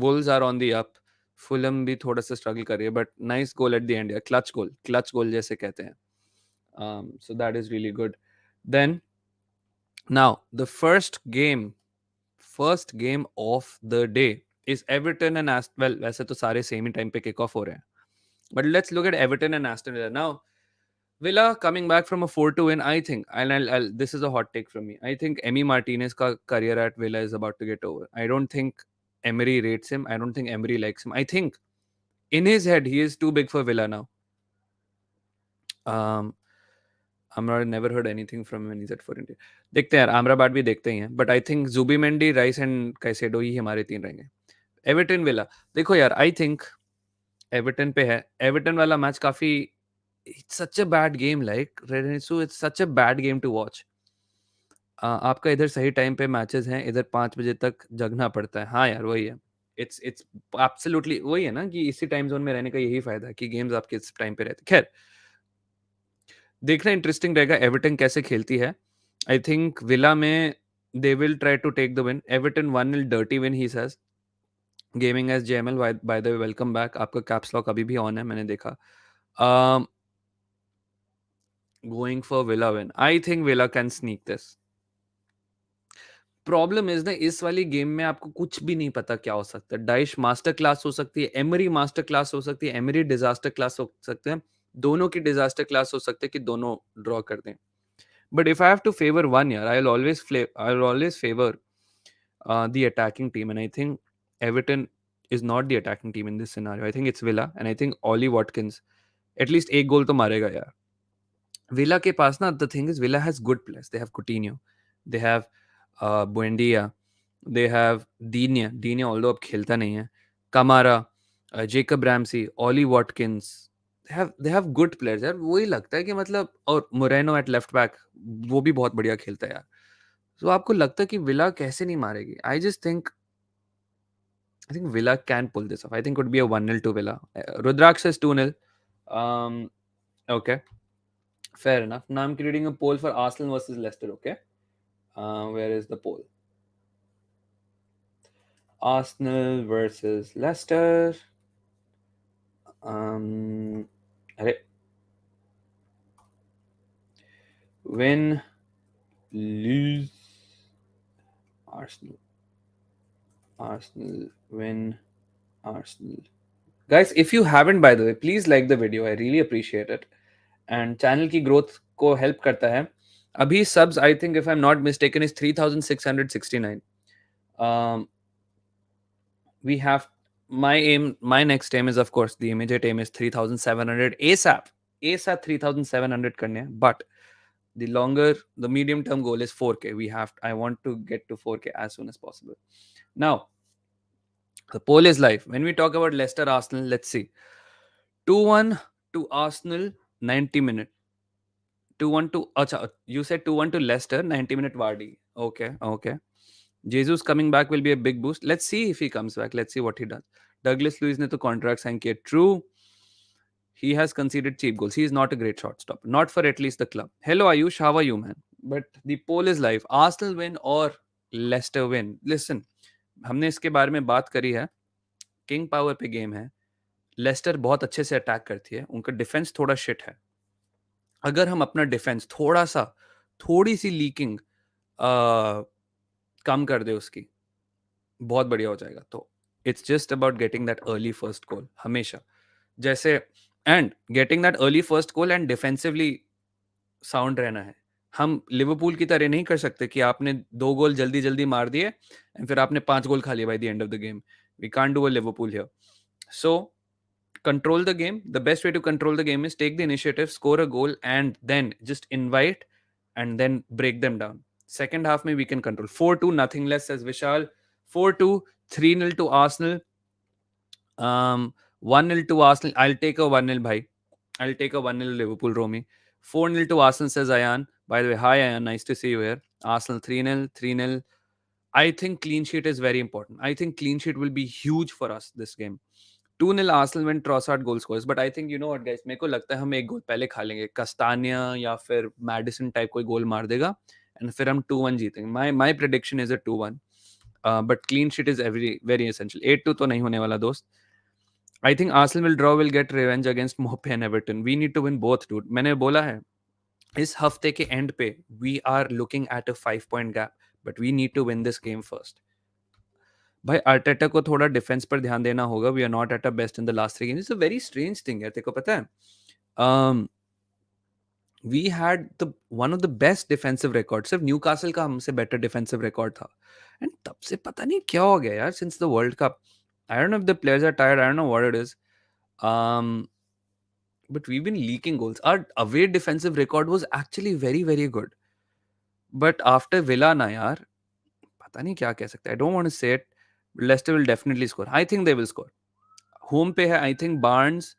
Wolves are on the up. Fulham भी थोड़ा सा स्ट्रगल कर रही है, but nice goal at the end यार. क्लच गोल जैसे कहते हैं. So that is really good. Then now the first game of the day is Everton and Aston. Well, वैसे तो सारे सेम ही टाइम पे किक ऑफ हो रहे हैं, but let's look at Everton and Aston Villa. Now, Villa coming back from a 4-2 win, I think, and this is a hot take from me. I think Emi Martinez ka career at Villa is about to get over. I don't think Emery rates him. I don't think Emery likes him. I think in his head he is too big for Villa now. Never heard anything from him when he's at for India. देखते हैं यार, अमराबाद भी देखते ही हैं, but I think Zubimendi, Rice and Caicedo ही हमारे 3 रहेंगे. Everton villa, देखो यार, आई थिंक एवर्टन पे है. एवर्टन वाला मैच काफी, it's such a bad game, like रेनेसू, it's such a bad game to watch. आपका इधर सही टाइम पे मैचेस हैं, इधर 5 बजे तक जगना पड़ता है. हाँ यार, वही है. इट्स एब्सोल्युटली वही है ना, कि इसी टाइम जोन में रहने का यही फायदा है कि गेम्स आपके इस टाइम पे रहते. खैर, देखना इंटरेस्टिंग रहेगा एवर्टन कैसे खेलती है. आई थिंक विला में they will try to take the win. Everton 1-0 dirty win, he says. Gaming as JML, by the way welcome back. आपका कैप्स लॉक अभी भी ऑन है, मैंने देखा. Going for Villa win. I think Villa can sneak this. Problem is ना, इस वाली game में आपको कुछ भी नहीं पता क्या हो सकता है. डाइश मास्टर क्लास हो सकती है, एमरी मास्टर क्लास हो सकती है, एमरी डिजास्टर क्लास हो सकते हैं. दोनों की डिजास्टर क्लास हो सकते हैं कि दोनों ड्रॉ कर दें. But if I have to favour one यार, I will always favour the attacking team, and I think Everton is not the attacking team in this scenario. I think it's Villa, and I think Ollie Watkins at least एक goal तो मारेगा यार. Villa के पास ना, the thing is Villa has good players. They have Coutinho, they have Buendia, they have Digne although अब खेलता नहीं है, Kamara, Jacob Ramsey, Ollie Watkins. They have good players यार. वही लगता है कि मतलब, और मोरेनो एट लेफ्ट बैक, वो भी बहुत बढ़िया खेलता है यार. तो आपको लगता है कि विला कैसे नहीं मारेगी? I think Villa can pull this off. I think it would be a 1-0 to Villa. Rudraksh says 2-0. Okay, fair enough. Now I'm creating a poll for Arsenal versus Leicester. Okay, where is the poll? Arsenal versus Leicester. अरे, win, lose, Arsenal, win, Arsenal. Guys, if you haven't, by the way, please like the video. I really appreciate it. And channel की growth को help करता है. अभी subs, I think, if I'm not mistaken, is 3,669. Um, we have my next aim is, of course, the immediate aim is 3,700 ASAP. ASAP 3,700 करने हैं. But the medium term goal is 4K. I want to get to 4K as soon as possible. Now, the poll is live. When we talk about Leicester Arsenal, let's see. 2-1 to Arsenal, 90 minute. 2-1 to, acha, you said 2-1 to Leicester, 90-minute Vardy. Okay. Jesus coming back will be a big boost. Let's see if he comes back. Let's see what he does. Douglas Luiz ने तो contract sign किया. True, he has conceded cheap goals. He is not a great shortstop. Not for at least the club. Hello Ayush, how are you, man? But the poll is live. Arsenal win or Leicester win? Listen, हमने इसके बारे में बात करी है. King power पे game है. Lester बहुत अच्छे से अटैक करती है. उनका डिफेंस थोड़ा शिट है. अगर हम अपना डिफेंस थोड़ी सी लीकिंग कम कर दे उसकी, बहुत बढ़िया हो जाएगा. तो it's just about getting that early first goal हमेशा. जैसे and getting that early first goal and defensively sound रहना है. हम लिवरपूल की तरह नहीं कर सकते कि आपने 2 गोल जल्दी जल्दी मार दिए एंड फिर आपने 5 गोल खा लिए by the end of the game. We can't do a Liverpool here. So control the game. The best way to control the game is take the initiative, score a goal, and then just invite and then break them down. Second half, maybe we can control. 4-2, nothing less, says Vishal. 4-2, 3-0 to Arsenal. 1-0 to Arsenal. I'll take a 1-0, bhai. I'll take a 1-0 Liverpool, Romy. 4-0 to Arsenal, says Ayan. By the way, hi, Ayan. Nice to see you here. Arsenal 3-0, 3-0. I think clean sheet is very important. I think clean sheet will be huge for us this game. 2-0 Arsenal when Trossard goal scores. But I think, you know what, guys, मेरे को लगता है हम एक गोल पहले खा लेंगे. कस्तानिया या फिर मैडिसन टाइप कोई गोल मार देगा एंड फिर हम 2-1 जीतेंगे. My prediction is a 2-1. But clean sheet is very essential. 8-2 तो नहीं होने वाला दोस्त. I think Arsenal will get revenge against Mope and Everton. We need to win both, dude. मैंने बोला है इस हफ्ते के एंड पे we are looking at a 5-point gap, but we need to win this game first. भाई Arteta को थोड़ा डिफेंस पर ध्यान देना होगा. We are not at a best in the last 3 games. It's a very strange thing यार. तेरे को पता है, we had the one of the best defensive record. सिर्फ न्यूकासल का हमसे बेटर डिफेंसिव रिकॉर्ड था एंड तब से पता नहीं क्या हो गया यार. Since the World Cup, I don't know if the players are tired, I don't know what it is, but we've been leaking goals. Our away defensive record was actually very, very good. But after Villa na yaar, पता नहीं क्या कह सकते. I don't want to say it. Leicester will definitely score. I think they will score. Home पे है. I think Barnes,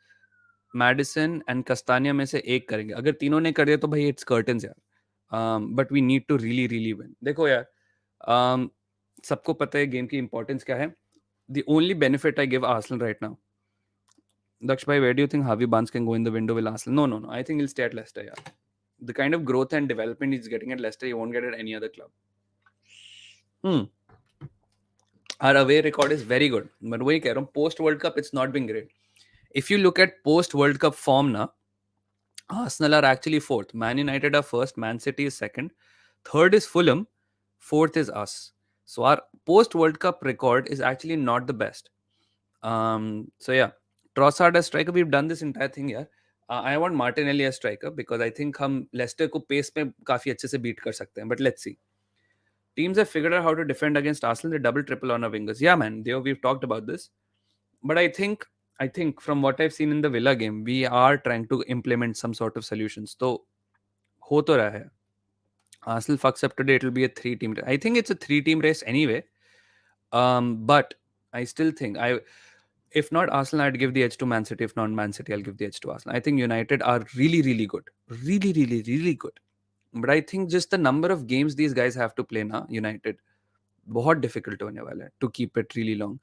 Maddison and Castagne में से एक करेंगे. अगर तीनों ने कर दिया तो भाई इट्स कर्टन्स यार. But we need to really win. देखो यार, सबको पता है गेम की इंपॉर्टेंस क्या है. The only benefit I give Arsenal right now. Daksh bhai, where do you think Harvey Barnes can go in the window with Arsenal? No. I think he'll stay at Leicester, yeah. The kind of growth and development he's getting at Leicester, he won't get at any other club. Our away record is very good. But वही कह रहा हूँ, post World Cup, it's not been great. If you look at post World Cup form na, Arsenal are actually fourth. Man United are first. Man City is second. Third is Fulham. Fourth is us. So our post World Cup record is actually not the best. So yeah, Trossard as striker. We've done this entire thing here. I want Martinelli as striker because I think हम Leicester को pace में काफी अच्छे से beat कर सकते हैं. But let's see. Teams have figured out how to defend against Arsenal. They double triple on our wingers. Yeah, man. We've talked about this. But I think I think from what I've seen in the Villa game, we are trying to implement some sort of solutions. तो हो तो रहा है. Arsenal fucks up today, it'll be a three-team race. I think it's a three-team race anyway. But I still think if not Arsenal, I'd give the edge to Man City. If not Man City, I'll give the edge to Arsenal. I think United are really, really good. Really, really, really good. But I think just the number of games these guys have to play now, United, बहुत difficult होने वाला है to keep it really long.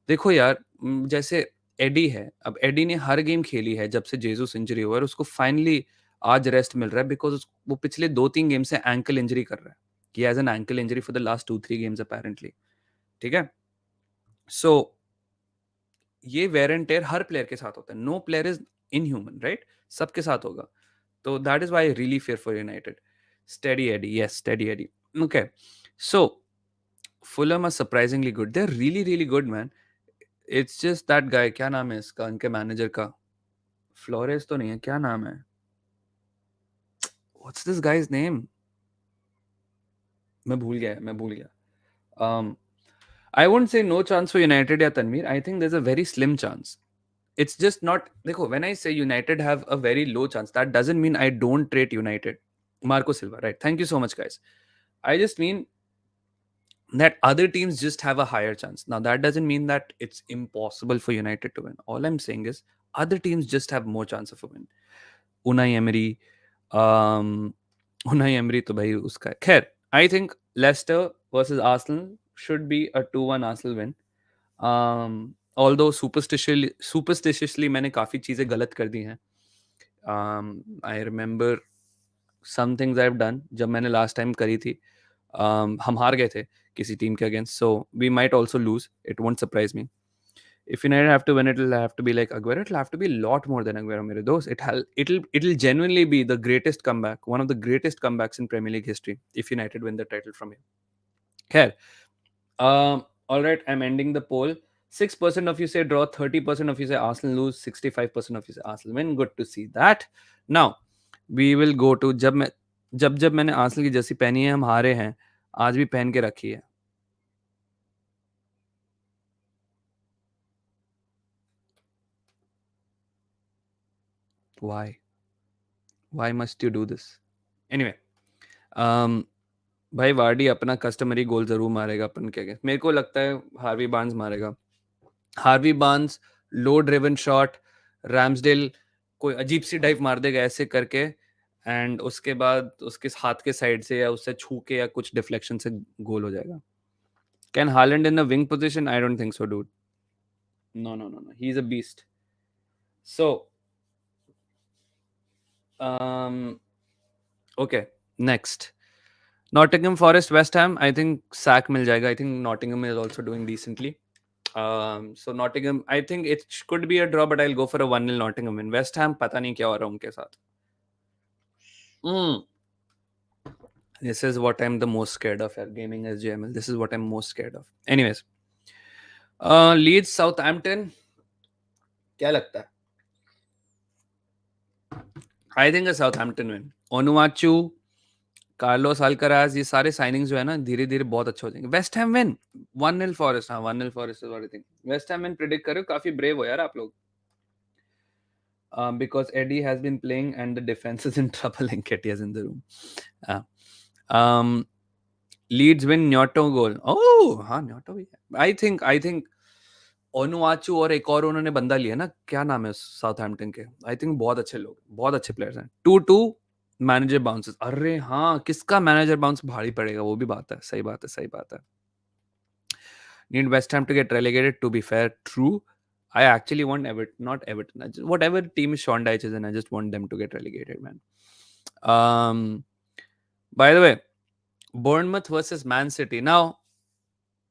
देखो यार, जैसे AD है, अब AD ने हर गेम खेली है जब से जेसूस इंजरी हुआ, और उसको फाइनली आज रेस्ट मिल रहा है बिकॉज वो पिछले 2-3 गेम से एंकल इंजरी कर रहा है. He has an ankle injury for the last 2-3 games apparently. ठीक है. सो ये वेयर एंड टेयर हर प्लेयर के साथ होता है. No player is inhuman, right? सबके साथ होगा. तो that is why I really fear for United. Steady Eddie, yes, steady Eddie. Okay, so Fulham are surprisingly good. They're really, really good, man. It's just that guy. क्या नाम है इसका, उनके manager का? फ्लोरेस तो नहीं है, क्या नाम है? What's this guy's name? मैं भूल गया. I wouldn't say no chance for United या Tanveer. I think there's a very slim chance. It's just not. देखो, when I say United have a very low chance, that doesn't mean I don't rate United. Marco Silva, right? Thank you so much, guys. I just mean that other teams just have a higher chance. Now, that doesn't mean that it's impossible for United to win. All I'm saying is other teams just have more chance of a win. Unai Emery, Unai Emery तो भाई उसका है. खैर, I think Leicester versus Arsenal should be a 2-1 Arsenal win. Although superstitiously मैंने काफ़ी चीज़ें गलत कर दी हैं. I remember some things I've done जब मैंने last time करी थी. हम हार गए थे किसी टीम के against, so we might also lose. It won't surprise me. If United have to win, it'll have to be like Aguero. It'll have to be a lot more than Aguero, mere dost. It'll genuinely be the greatest comeback, one of the greatest comebacks in Premier League history if United win the title from here. Khair. All right, I'm ending the poll. 6% of you say draw, 30% of you say Arsenal lose, 65% of you say Arsenal win. Good to see that. Now, we will go to जब मैंने Arsenal की Jersey पहनी है, हम हारे हैं, आज भी पहन के रखी है. Why must you do this? Anyway, भाई वार्डी अपना कस्टमरी गोल जरूर मारेगा अपन के अगेंस्ट. मेरे को लगता है हार्वी बार्न्स मारेगा. हार्वी बार्न्स लो ड्रिवन शॉट, रैम्सडेल कोई अजीब सी डाइव मार देगा ऐसे करके, एंड उसके बाद उसके हाथ के साइड से या उससे छू के या कुछ डिफ्लेक्शन से गोल हो जाएगा. Can Holland in the wing position? I don't think so, dude. No, he is a beast. So okay, next, Nottingham Forest West Ham. I think sack मिल जाएगा. I think Nottingham is also doing decently. So Nottingham, I think it could be a draw, but I'll go for a 1-0 Nottingham win. West Ham पता नहीं क्या हो रहा है उनके साथ. This is what I'm the most scared of at gaming as JML. This is what I'm most scared of. Anyways, Leeds Southampton, क्या लगता है? I think a Southampton win. Onuachu, Carlos Alcaraz, ये सारे साइनिंग्स जो है ना धीरे धीरे बहुत अच्छे हो जाएंगे. West Ham win 1-0 forest. हाँ, 1-0 forest is what I think. West Ham win predict करो. काफी ब्रेव हो यार आप लोग. Because Eddie has been playing and the defense is in trouble and Ketty is in the room. Leeds win, Nyoto goal. Oh, हाँ, Nyoto भी है. I think ओनुआचू और एक और उन्होंने बंदा लिया ना, क्या नाम है साउथहैम्पटन के? आई थिंक बहुत अच्छे लोग, बहुत अच्छे प्लेयर्स हैं. 2-2 मैनेजर बाउंसेस. अरे हाँ, किसका मैनेजर बाउंस भारी पड़ेगा, वो भी बात है. सही बात है. Need West Ham to get relegated, to be fair, true. I actually want Everton, not Everton. Whatever team Sean Dyche is in, I just want them to get relegated, man. By the way, Bournemouth versus Man City. Now,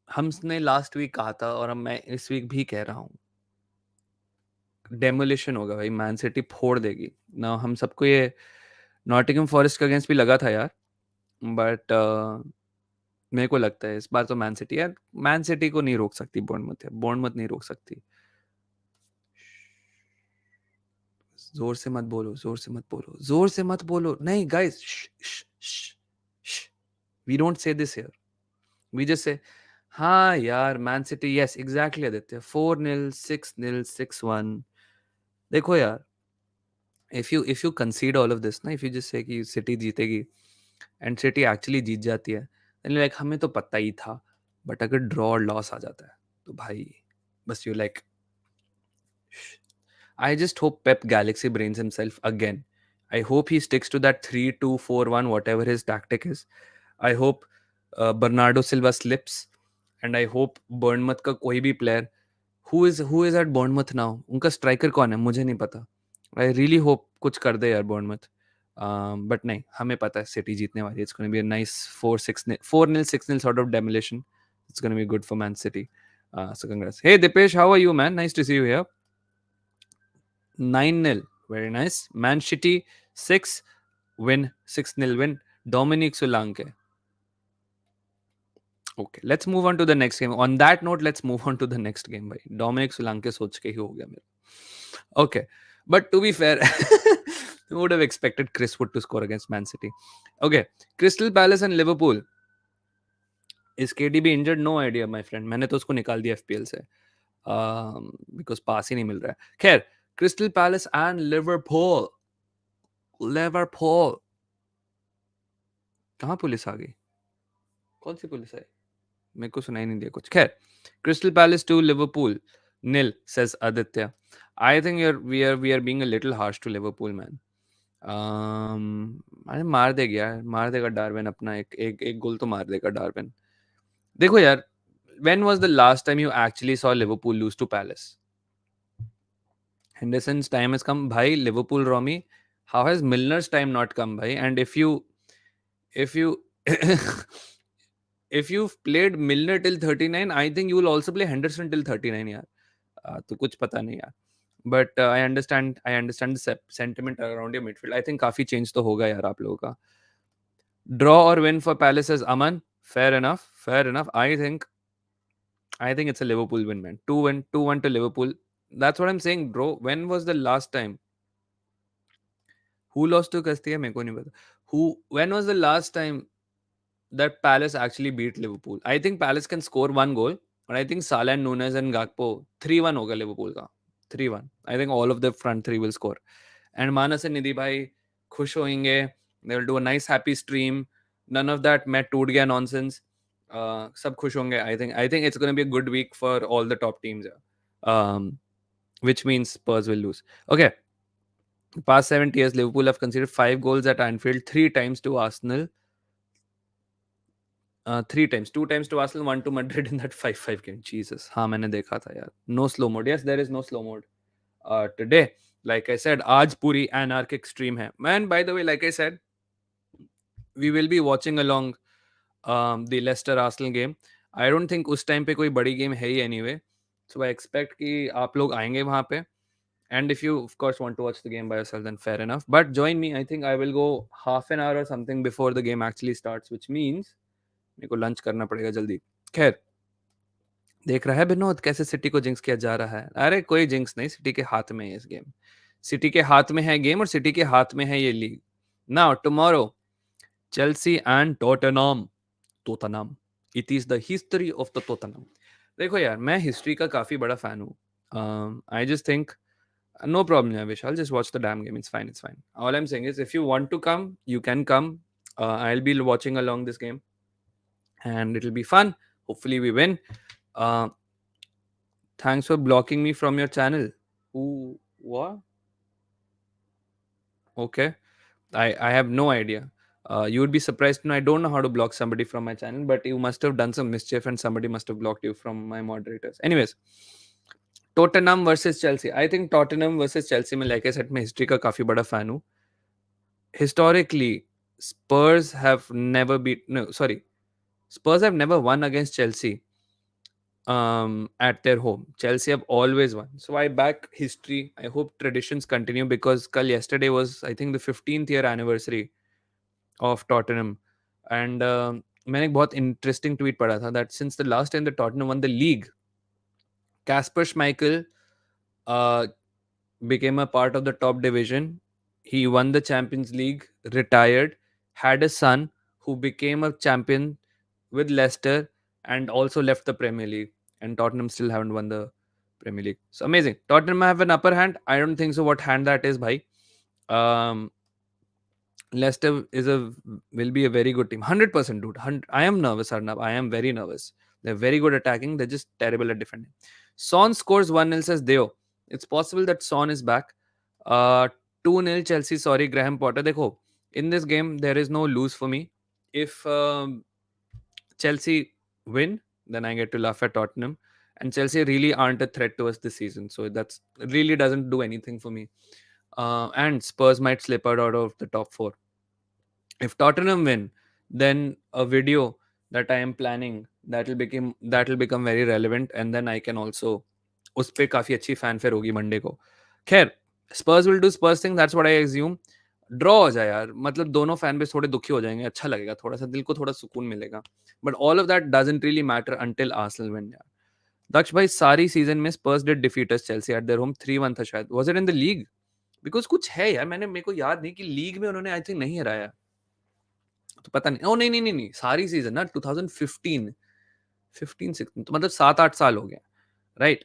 हमने last week कहा था और मैं इस week भी कह रहा हूँ, डेमोलिशन होगा भाई. मैन सिटी फोड़ देगी ना. हम सबको ये नॉटिंघम फॉरेस्ट के अगेंस्ट भी लगा था यार, बट मेरे को लगता है इस बार तो मैन सिटी यार. मैन सिटी को नहीं रोक सकती बोर्नमथ नहीं रोक सकती. जोर से मत बोलो. नहीं guys, we don't say this here. We just say हाँ यार, Man City, yes exactly Aditya, 4-0, 6-0, 6-1. देखो यार, if you concede all of this ना, if you just say कि सिटी जीतेगी एंड सिटी एक्चुअली जीत जाती है, then like हमें तो पता ही था. बट अगर ड्रॉ और लॉस आ जाता है तो भाई, बस you like, I just hope Pep Galaxy brains himself again. I hope he sticks to that 3-2-4-1, whatever his tactic is. I hope Bernardo Silva slips, and I hope Bournemouth का कोई भी player who is at Bournemouth now, उनका striker कौन है मुझे नहीं पता. I really hope कुछ कर दे यार Bournemouth. But नहीं, हमें पता है City जीतने वाली है. It's going to be a nice 4-6 4-0 6-0 sort of demolition. It's going to be good for Man City. So congrats. Hey Dipesh, how are you, man? Nice to see you here. 9-0. Very nice. Man City 6 win, 6-0 win. Dominic Solanke. Okay, let's move on to the next game. On that note, let's move on to the next game. भाई Dominic Solanke सोच के ही हो गया मेरा. Okay, but to be fair, I would have expected Chris Wood to score against Man City. Okay, Crystal Palace and Liverpool. Is KDB injured? No idea, my friend. मैंने तो उसको निकाल दिया FPL से. Because पास ही नहीं मिल रहा है. खैर, Crystal Palace and Liverpool. Liverpool. कहाँ पुलिस आ गई? कौन सी पुलिस आई? मेरे को सुनाई नहीं दिया कुछ. खैर, Crystal Palace 2, Liverpool 0, says Aditya. I think we are being a little harsh to Liverpool, man. अरे मार देगा यार, मार देगा डार्विन अपना एक एक एक गोल तो मार देगा डार्विन. देखो यार, when was the last time you actually saw Liverpool lose to Palace? Henderson's time has come, bhai. Liverpool, Romy. How has Milner's time not come, bhai? And if you if you've played Milner till 39, I think you will also play Henderson till 39, यार. तो कुछ पता नहीं यार. But I understand the sentiment around your midfield. I think काफी change तो होगा यार आप लोगों का. Draw or win for Palace as Aman. Fair enough. Fair enough. I think it's a Liverpool win, man. 2-1, 2-1 to Liverpool. That's what I'm saying, bro. When was the last time? Who lost to Castilla? मेरे को नहीं पता. When was the last time that Palace actually beat Liverpool? I think Palace can score one goal, but I think Salah and Nunes and Gakpo 3-1 होगा Liverpool का. 3-1. I think all of the front three will score. And Manas and Nidhi bhai खुश होंगे. They will do a nice happy stream. None of that मैं टूट गया nonsense. सब खुश होंगे. I think it's going to be a good week for all the top teams. Which means Spurs will lose. Okay. Past 70 years, Liverpool have conceded 5 goals at Anfield, 3 times to Arsenal. 3 times, 2 times to Arsenal, 1 to Madrid in that 5-5 game. Jesus. हाँ मैंने देखा था यार. No slow mode. Yes, there is no slow mode. Today, like I said, आज पूरी anarchic stream है. Man, by the way, like I said, we will be watching along the Leicester Arsenal game. I don't think उस time पे कोई बड़ी game है ही anyway. So I expect कि आप लोग आएंगे वहाँ पे. And if you, of course, want to watch the game by yourself, then fair enough. But join me. I think I will go half an hour or something before the game actually starts, which means मेरे को lunch करना पड़ेगा जल्दी. खैर, देख रहा है विनोद कैसे सिटी को जिंक्स किया जा रहा है. अरे कोई जिंक्स नहीं, सिटी के हाथ में है इस गेम. सिटी के हाथ में है गेम और सिटी के हाथ में है ये league. Now tomorrow Chelsea and Tottenham. It is the history of the Tottenham. देखो यार, मैं हिस्ट्री का काफी बड़ा फैन हूँ. आई just think no problem, Yavish. I'll just watch the damn game. It's fine. It's fine. All I'm saying is, if you want to come, you can come. I'll be watching along this game, and it'll be fun. Hopefully, we win. Uh, thanks for blocking me from your channel. Who? What? Okay. I have no idea. You would be surprised to know I don't know how to block somebody from my channel, but you must have done some mischief, and somebody must have blocked you from my moderators. Anyways. Tottenham versus Chelsea. I think Tottenham versus Chelsea में, like I said, मैं history का काफी बड़ा fan हूँ. Historically, Spurs have never Spurs have never won against Chelsea at their home. Chelsea have always won. So I back history. I hope traditions continue, because yesterday was, I think, the 15th year anniversary of Tottenham. And मैंने एक बहुत interesting tweet पढ़ा था that since the last time the Tottenham won the league, Kasper Schmeichel became a part of the top division. He won the Champions League, retired, had a son who became a champion with Leicester, and also left the Premier League. And Tottenham still haven't won the Premier League. So amazing. Tottenham have an upper hand. I don't think so. What hand that is, bhai? Um, Leicester will be a very good team. 100%, dude. I am nervous, Arnab. I am very nervous. They're very good attacking. They're just terrible at defending. Son scores 1-0, says Deo. It's possible that Son is back. Uh, 2-0 Chelsea. Sorry, Graham Potter. Dekho, in this game, there is no lose for me. If Chelsea win, then I get to laugh at Tottenham. And Chelsea really aren't a threat to us this season. So that's really doesn't do anything for me. And Spurs might slip out of the top four. If Tottenham win, then a video that I am planning that will become very relevant, and then I can also उस पे काफी अच्छी fanfare होगी Monday को. खैर, Spurs will do Spurs thing, that's what I assume. Draw हो जाए यार, मतलब दोनों फैन बेस थोड़े दुखी हो जाएंगे, अच्छा लगेगा, थोड़ा सा दिल को थोड़ा सुकून मिलेगा. But all of that doesn't really matter until Arsenal win यार. दक्ष भाई, सारी सीजन में Spurs did defeat us Chelsea at their home 3-1 था शायद. Was it in the league? Because कुछ है यार, मेरे को याद नहीं कि लीग में उन्होंने आई थिंक नहीं हराया. तो पता नहीं. ओ नहीं नहीं नहीं नहीं, सारी सीजन ना 2015 16 तो मतलब 7-8 साल हो गया, राइट?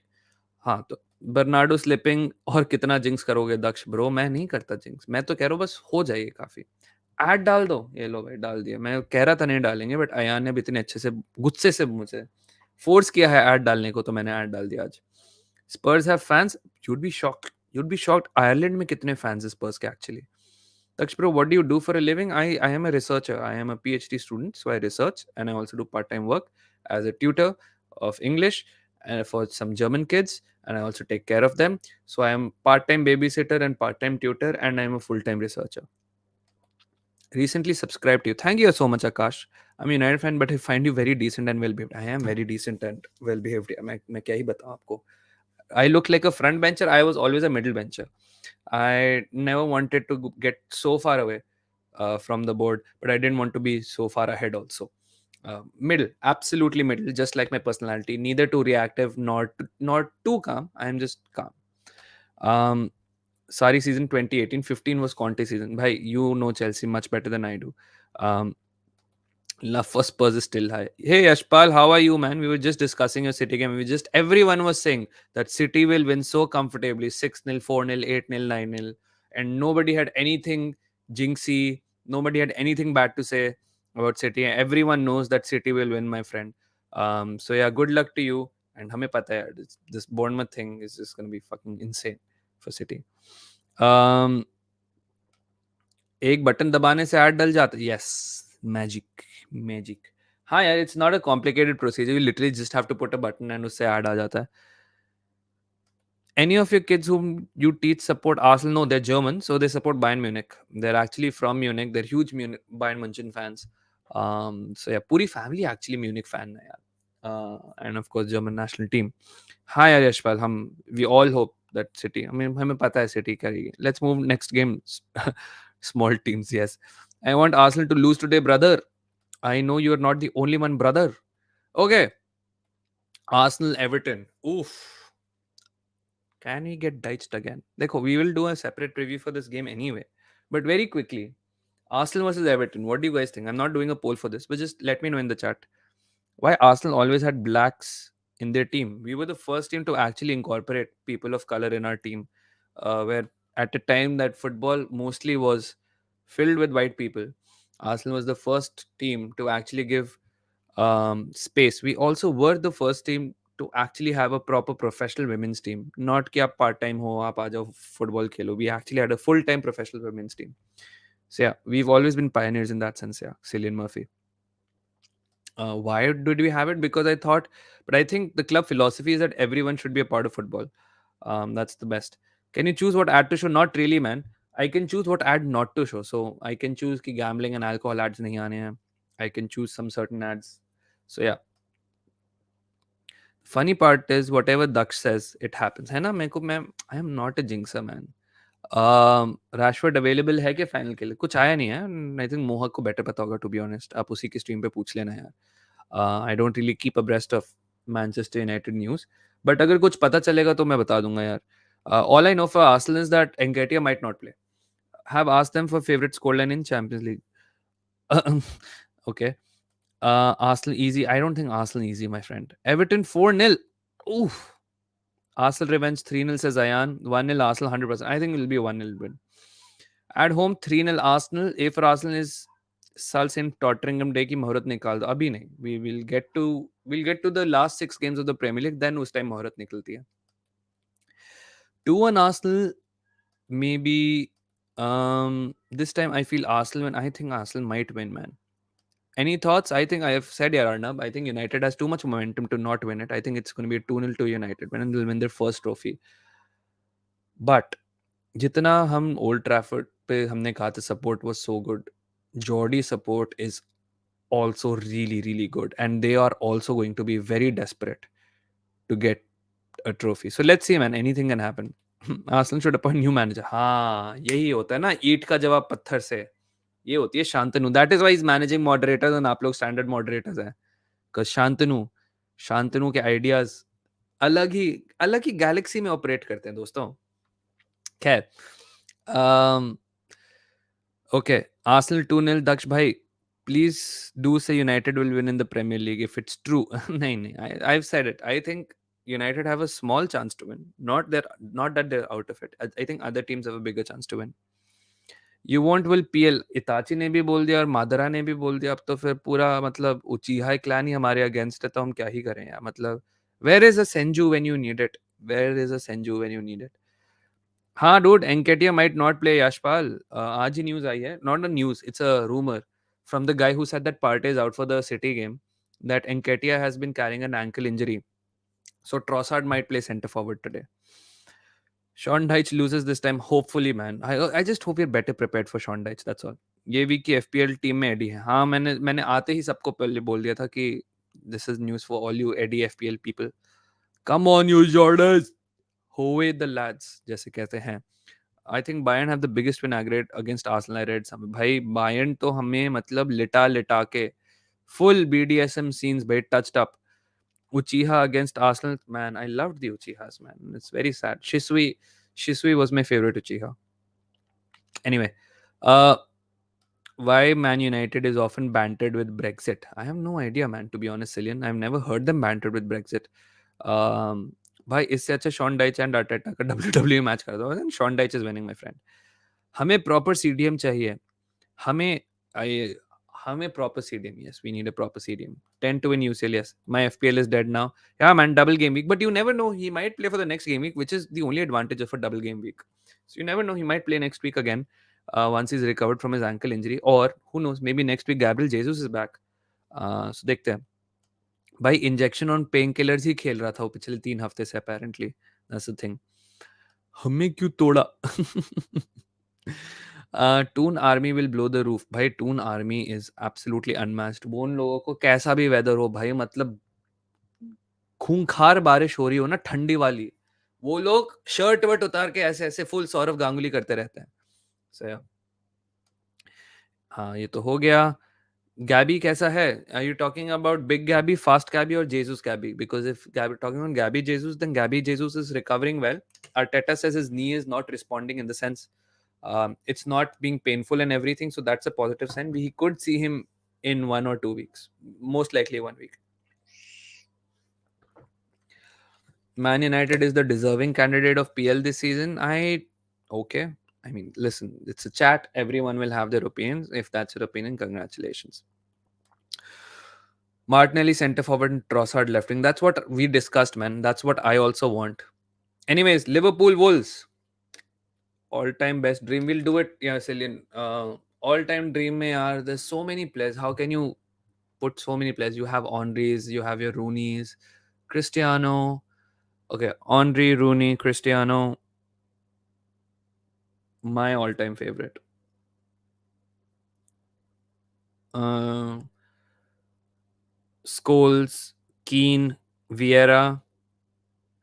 हाँ, तो बर्नार्डो स्लिपिंग और कितना जिंक्स करोगे दक्ष ब्रो? मैं नहीं करता जिंक्स, मैं तो कह रहा हूँ बस हो जाइए काफी. ऐड डाल दो, ये लो भाई डाल दिया. मैं कह रहा था नहीं डालेंगे, बट अयान ने भी इतने अच्छे से गुस्से से मुझे फोर्स किया है ऐड डालने को, तो मैंने ऐड डाल दिया आज. Spurs have fans, you'd be shocked Ireland में कितने फैंस है स्पर्स के actually. Daksh bro, what do you do for a living? I am a researcher. I am a PhD student, so I research and I also do part-time work as a tutor of English and for some German kids, and I also take care of them. So I am part-time babysitter and part-time tutor, and I am a full-time researcher. Recently subscribed to you. Thank you so much, Akash. I'm a United fan, but I find you very decent and well-behaved. I am very decent and well-behaved. मैं क्या ही बताऊँ आपको. I look like a front bencher. I was always a middle bencher. I never wanted to get so far away from the board, but I didn't want to be so far ahead also. Middle, absolutely middle, just like my personality. Neither too reactive, nor too calm. I am just calm. Sorry, season 2018-15 was Conte season. Bhai, you know Chelsea much better than I do. Love for Spurs is still high. Hey Yashpal, how are you, man? We were just discussing your City game. Everyone was saying that City will win so comfortably, 6-0, 4-0, 8-0, 9-0, and nobody had anything jinxy. Nobody had anything bad to say about City. Everyone knows that City will win, my friend. So yeah, good luck to you. And हमें पता है this Bournemouth thing is just gonna be fucking insane for City. एक button दबाने से add डल जाता. Yes, magic. हाँ यार, it's not a complicated procedure. You literally just have to put a button and उससे ऐड आ जाता है. Any of your kids whom you teach support Arsenal? No, they're German, so they support Bayern Munich. They're actually from Munich. They're huge Bayern Munich fans. So yeah, पूरी family actually Munich fan है यार. And of course German national team. हाँ यार Yashpal, we all hope that City. I mean हमें पता है City करेगी. Let's move next game. Small teams, yes. I want Arsenal to lose today, brother. I know you're not the only one, brother. Okay. Arsenal Everton. Oof. Can we get ditched again? Dekho, we will do a separate preview for this game anyway. But very quickly, Arsenal versus Everton. What do you guys think? I'm not doing a poll for this, but just let me know in the chat. Why Arsenal always had blacks in their team? We were the first team to actually incorporate people of color in our team, where at a time that football mostly was filled with white people, Arsenal was the first team to actually give space. We also were the first team to actually have a proper professional women's team. Not कि आप part time हो, आप आ जाओ football Khelo. We actually had a full time professional women's team. So yeah, we've always been pioneers in that sense. Yeah, Cillian Murphy. Why did we have it? Because I think the club philosophy is that everyone should be a part of football. That's the best. Can you choose what ad to show? Not really, man. I can choose what ad not to show. So I can choose कि gambling and alcohol ads नहीं आने हैं. I can choose some certain ads. So yeah. Funny part is whatever Daksh says, it happens. है ना? I am not a jinxer, man. Rashford available है क्या final के लिए? कुछ आया नहीं है. I think मोहक को better पता होगा, to be honest. आप उसी की स्ट्रीम पे पूछ लेना यार. I don't really keep abreast of Manchester United news. But अगर कुछ पता चलेगा तो मैं बता दूंगा यार. All I know for Arsenal is that Nketiah might not play. Have asked them for favorite scoreline in Champions League. Okay. Arsenal easy. I don't think Arsenal easy, my friend. Everton 4-0. Oof. Arsenal revenge 3-0 says Ayan. 1-0 Arsenal 100%. I think it will be a 1-0 win. At home 3-0 Arsenal. A for Arsenal is साल same टॉटरिंगम day की मुहूर्त निकाल दो. अभी नहीं. We'll get to the last 6 games of the Premier League. Then उस time मुहूर्त निकलती है. 2-1 Arsenal. Maybe this time I feel Arsenal win. I think Arsenal might win, man. Any thoughts? I think I have said Arnab. I think United has too much momentum to not win it. I think it's going to be a 2-0 to United when they'll win their first trophy. But जितना हम old Trafford पे हमने कहा था support was so good, Geordie support is also really really good, and they are also going to be very desperate to get a trophy. So let's see, man. Anything can happen. Arsenal should appoint new manager. हाँ, यही होता है ना, ईंट का जवाब पत्थर से. ये होती है Shantanu. That is why he's managing moderators and आप लोग standard moderators हैं. Because शांतनु के ideas अलग ही गैलेक्सी में ऑपरेट करते हैं दोस्तों. खैर, okay, Arsenal 2-0. Daksh bhai, please do say United will win in the Premier League if it's true. nahin, I've said it. I think United have a small chance to win. Not that they're out of it. I think other teams have a bigger chance to win. You won't will PL. इताची ने भी बोल दिया और मादरा ने भी बोल दिया. अब तो फिर पूरा मतलब उचीहा क्लैन ही हमारे अगेंस्ट है, तो हम क्या ही करें यार. मतलब where is a Senju when you need it? Where is a Senju when you need it? हाँ dude, Enketia might not play Yashpal. आज ही news आई है. Not a news, it's a rumor from the guy who said that Partey is out for the City game, that Enketia has been carrying an ankle injury. So Trossard might play centre forward today. Sean Dyche loses this time, hopefully, man. I just hope we're better prepared for Sean Dyche, that's all. ये week की FPL team में AD है. हाँ, मैंने आते ही सबको पहले बोल दिया था कि this is news for all you Eddie FPL people. Come on, you Jordans. Howe the lads, जैसे कहते हैं. I think Bayern have the biggest win aggregate against Arsenal. I read some. भाई Bayern तो हमें मतलब लिटा के full BDSM scenes भाई touched up. Uchiha against Arsenal, man, I loved the Uchihas, man. It's very sad. Shisui was my favorite Uchiha. Anyway, uh, why Man United is often bantered with Brexit? I have no idea, man. To be honest, Cillian, I've never heard them bantered with Brexit. भाई इससे अच्छा Sean Dyche and Arteta का WWE match कर दो. Sean Dyche is winning, my friend. हमें proper CDM चाहिए. हमें I, हमें proper CDM. Yes, we need a proper CDM. 10 to win UCL. Yes, my FPL is dead now. Yeah, man, double game week. But you never know. He might play for the next game week, which is the only advantage of a double game week. So you never know. He might play next week again once he's recovered from his ankle injury. Or who knows? Maybe next week Gabriel Jesus is back. So देखते हैं. भाई injection on pain killers ही खेल रहा था वो पिछले 3 हफ्ते से apparently. That's the thing. हमें क्यों तोड़ा? Toon Army will blow the roof. भाई Toon Army is absolutely unmatched. वो उन लोगों को कैसा भी वेदर हो भाई, मतलब खूंखार बारिश हो रही हो ना, ठंडी वाली, वो लोग शर्ट वर्ट उतार के ऐसे ऐसे फुल सौरव गांगुली करते रहते हैं. So, yeah. हाँ, ये तो हो गया. गैबी कैसा है? Are you talking about big Gabby, fast Gabby, or Jesus Gabby? Because if talking about Gabby Jesus, then Gabby Jesus is recovering well. Arteta says his knee is not responding in the sense it's not being painful and everything, so that's a positive sign. We could see him in 1 or 2 weeks, most likely 1 week. Man United is the deserving candidate of PL this season. Okay. I mean, listen, it's a chat. Everyone will have their opinions. If that's your opinion, congratulations. Martinelli center forward and Trossard left wing. That's what we discussed, man. That's what I also want. Anyways, Liverpool Wolves. All-time best dream. We'll do it. Yeah, Cillian. All-time dream mein yaar, there's so many players. How can you put so many players? You have Henrys, you have your Rooneys, Cristiano. Okay, Henry, Rooney, Cristiano. My all-time favorite. Scholes, Keane, Vieira,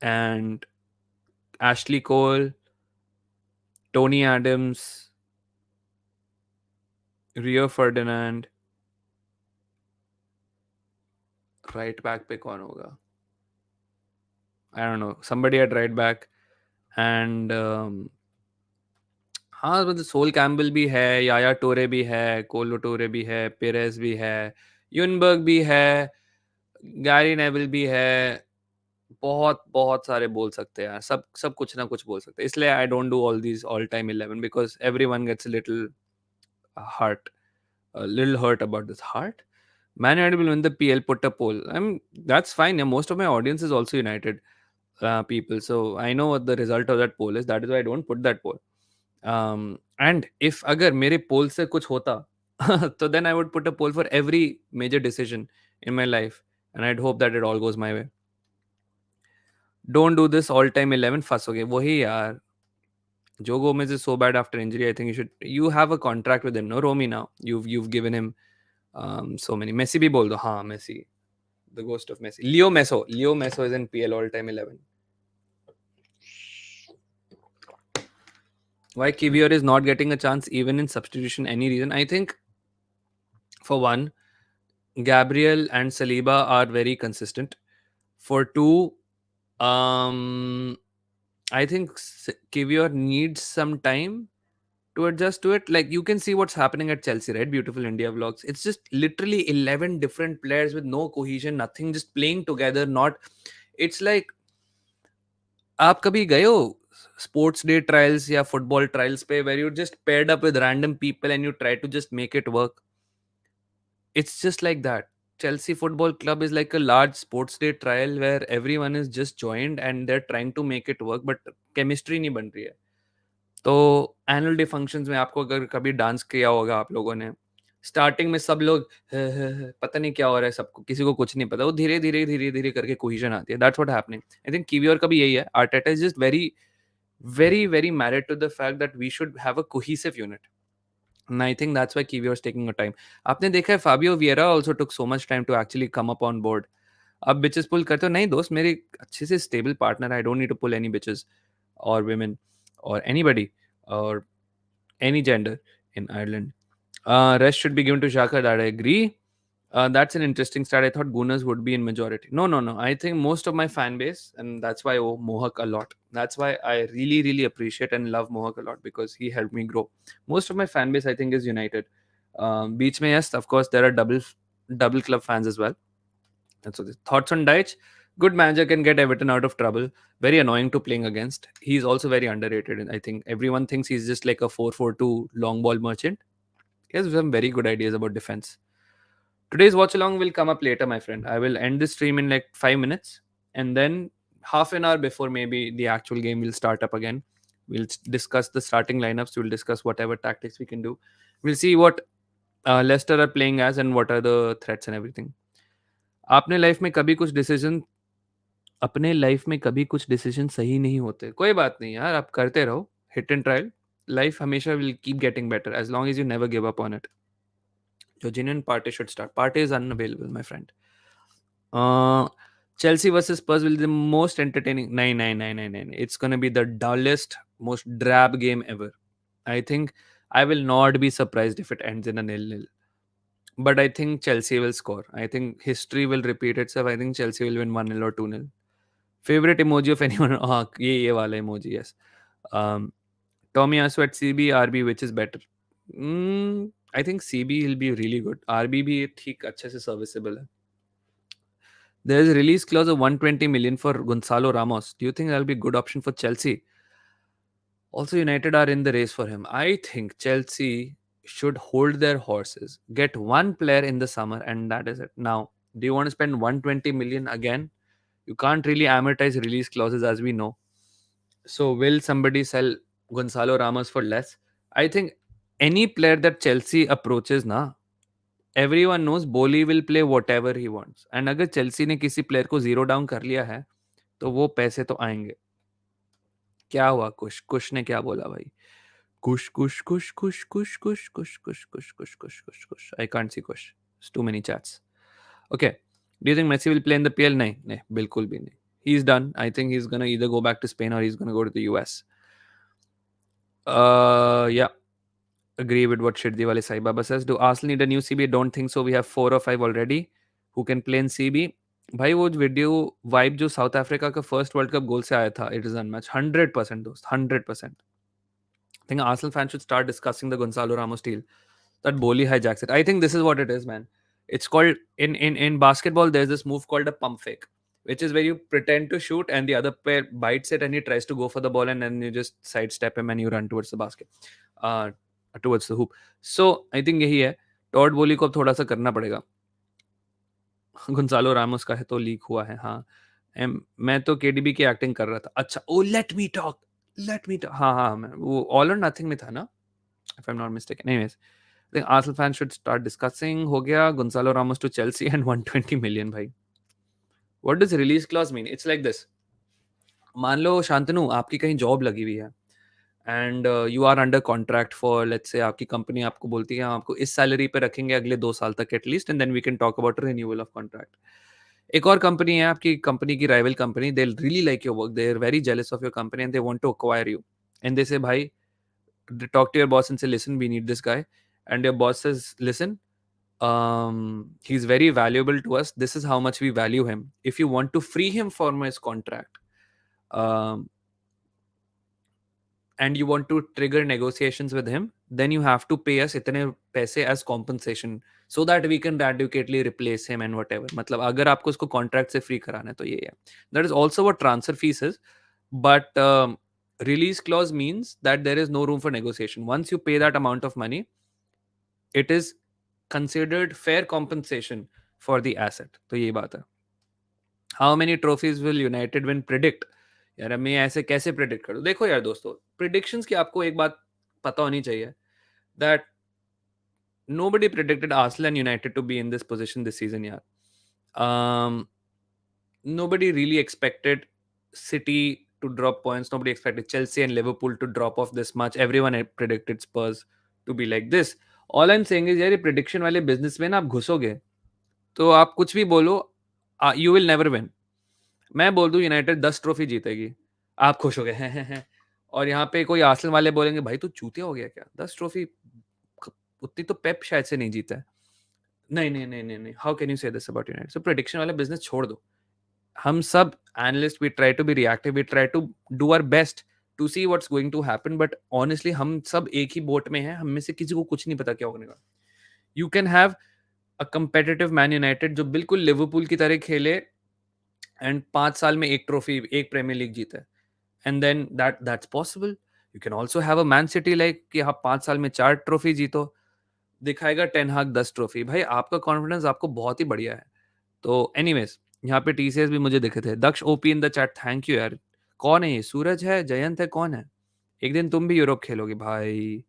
and Ashley Cole, Tony Adams, Rio Ferdinand. Right back पे कौन होगा? I don't know. Somebody at right back. And हाँ, मतलब soul Campbell भी है, याया टोरे भी है, कोलो टोरे भी है, पेरेस भी है, यूनबर्ग भी है, गैरी नेविल भी है, बहुत बहुत सारे बोल सकते हैं यार, सब सब कुछ ना कुछ बोल सकते हैं, इसलिए I don't do all these all time 11 because everyone gets little heart, a little hurt about this heart. Man United will win the PL. Put a poll. That's fine. Yeah, most of my audience is also United people, so I know what the result of that poll is. That is why I don't put that poll. And if अगर मेरे poll से कुछ होता, so then I would put a poll for every major decision in my life, and I'd hope that it all goes my way. Don't do this all time 11 फंसोगे वही यार. Joe Gomez is so bad after injury. I think you have a contract with him. No, Romy now. You've given him so many. Messi भी बोल दो. हाँ, Messi. The ghost of Messi. Leo Meso is in PL all time 11. Why Kivior is not getting a chance even in substitution? Any reason? I think for one, Gabriel and Saliba are very consistent. For two, I think Kivior needs some time to adjust to it. Like you can see what's happening at Chelsea, right? Beautiful India vlogs. It's just literally 11 different players with no cohesion, nothing, just playing together. Not, it's like आप कभी गए हो sports day trials या football trials पे were you just paired up with random people and you try to just make it work it's just like that Chelsea Football Club is like a large sports day trial where everyone is just joined and they're trying to make it work but chemistry नहीं बन रही है तो annual day functions में आपको अगर कभी dance किया होगा आप लोगों ने स्टार्टिंग में सब लोग पता नहीं क्या हो रहा है सबको किसी को कुछ नहीं पता वो धीरे धीरे धीरे धीरे करके कोहिजन आती है that's what happening I think Kiwior का भी यही है Arteta is just very very married to the fact that we should have a cohesive unit and I think that's why Kiwior is taking a time आपने देखा है Fabio Vieira also took so much time to actually come up on board अब bitches pull करते हो नहीं दोस्त मेरे अच्छे से stable partner I don't need to pull any bitches or women or anybody or any gender in Ireland. Rest should be given to Shaka. That I agree. That's an interesting stat. I thought Gunners would be in majority. No. I think most of my fan base, and that's why I owe Mohawk a lot. That's why I really appreciate and love Mohawk a lot because he helped me grow. Most of my fan base, I think, is United. Beach mein, yes, of course, there are double club fans as well. And so, the thoughts on Deitch? Good manager can get Everton out of trouble. Very annoying to playing against. He's also very underrated. And I think everyone thinks he's just like a 4-4-2 long ball merchant. He has some very good ideas about defense. Today's watch along will come up later, my friend. I will end this stream in like 5 minutes. And then half an hour before maybe the actual game will start up again. We'll discuss the starting lineups. We'll discuss whatever tactics we can do. We'll see what Leicester are playing as and what are the threats and everything. आपने life में कभी कुछ decision अपने life में कभी कुछ decision सही नहीं होते कोई बात नहीं यार आप करते रहो हिट एंड ट्रायल लाइफ हमेशा will keep getting better as long as you never give up on it जो genuine party should start party is unavailable my friend Chelsea versus Spurs will be the most entertaining. No. It's going to be the dullest, most drab game ever. I think I will not be surprised if it ends in a 0-0. But I think Chelsea will score. I think history will repeat itself. I think Chelsea will win 1-0 or 2-0. Favorite emoji of anyone? हाँ ये वाला emoji, yes. Tommy Asu at CB, RB, which is better? I think CB will be really good. RB भी ठीक अच्छे से serviceable है. There is a release clause of 120 million for Gonzalo Ramos. Do you think that will be a good option for Chelsea? Also, United are in the race for him. I think Chelsea should hold their horses, get one player in the summer, and that is it. Now, do you want to spend 120 million again? You can't really amortize release clauses as we know. So, will somebody sell Gonzalo Ramos for less? I think any player that Chelsea approaches, na, everyone knows Boli will play whatever he wants. And अगर Chelsea ने किसी player को zero down कर लिया है, तो वो पैसे तो आएंगे. क्या हुआ कुश ने क्या बोला भाई? कुश. I can't see Kush. It's too many chats. Okay. Do you think Messi will play in the PL? नहीं, बिल्कुल भी नहीं. He's done. I think he's gonna either go back to Spain or he's gonna go to the US. Yeah. Agree with what Shirdi Sai Baba says. Do Arsenal need a new CB? Don't think so. We have 4 or 5 already who can play in CB. भाई वो video vibe जो south Africa का first world cup गोल से आया था it is unmatch 100% दोस्त 100%. I think Arsenal fans should start discussing the Gonzalo Ramos deal that Boli hijacks it. I think this is what it is, man. It's called in basketball. There's this move called a pump fake, which is where you pretend to shoot and the other player bites it and he tries to go for the ball and then you just sidestep him and you run towards the basket, uh, towards the hoop. So I think यही है. Tod बोली को अब थोड़ा सा करना पड़ेगा. गुंसालो Ramos का है तो लीक हुआ है. हाँ. मैं तो केडीबी की एक्टिंग कर रहा था. अच्छा. Oh let me talk. Let me talk. हाँ हाँ. मैं वो ऑल और नथिंग में था ना, if I'm not mistaken. Anyways, I think Arsenal fans should start discussing. हो गया Gonzalo Ramos to Chelsea and 120 million भाई. What does release clause mean? It's like this. मान लो शांतनु आपकी कहीं जॉब लगी हुई है and you are under contract for let's say आपकी कंपनी आपको बोलती है हम आपको इस सैलरी पे रखेंगे अगले 2 साल तक at least and then we can talk about renewal of contract. एक और कंपनी है आपकी कंपनी की rival company. They really like your work. They are very jealous of your company and they want to acquire you and they say भाई talk to your boss and say listen we need this guy and your boss says listen he's very valuable to us, this is how much we value him, if you want to free him from his contract um, and you want to trigger negotiations with him then you have to pay us itne paise as compensation so that we can adequately replace him and whatever. मतलब अगर आपको उसको contract से free कराना है तो ये है. That is also what transfer fees is. But release clause means that there is no room for negotiation. Once you pay that amount of money, it is considered fair compensation for the asset. तो ये बात है. How many trophies will United win? Predict. यार मैं ऐसे कैसे predict करूं? देखो यार दोस्तों, प्रिडिक्शंस की आपको एक बात पता होनी चाहिए that nobody predicted Arsenal and United to be in this position this season यार. Nobody really expected City to drop points. Nobody expected Chelsea and Liverpool to drop off this much. Everyone had predicted Spurs to be like this. All I'm saying is यार ये prediction वाले business में ना आप घुसोगे तो आप कुछ भी बोलो, you will never win. मैं बोल दूं यूनाइटेड 10 ट्रॉफी जीतेगी, आप खुश हो गए हैं. और यहाँ पे कोई आर्सेनल वाले बोलेंगे भाई तू चूतिया हो गया क्या, 10 ट्रॉफी उतनी तो पेप शायद से नहीं जीता है. नहीं नहीं नहीं नहीं नहीं, how can you say this about United? So prediction वाला बिजनेस छोड़ दो. हम सब analyst we try to be reactive, we try to do our best to see what's going to happen, but honestly हम सब एक ही बोट में हैं. हम में से किसी को कुछ नहीं पता क्या होने का. You can have a competitive man United जो बिल्कुल लिवरपूल की तरह खेले एंड 5 साल में एक ट्रॉफी एक प्रीमियर लीग जीता है, and then that's possible. You can also have a Man City like कि आप 5 साल में 4 ट्रॉफी जीतो, दिखाएगा टेन हाग 10 ट्रॉफी. भाई आपका कॉन्फिडेंस आपको बहुत ही बढ़िया है. तो एनीवेज यहाँ पे टीसीएस भी मुझे दिखे थे. Daksh OP in the chat, thank you यार. कौन है ये? सूरज है, जयंत है, कौन है? एक दिन तुम भी यूरोप खेलोगे भाई.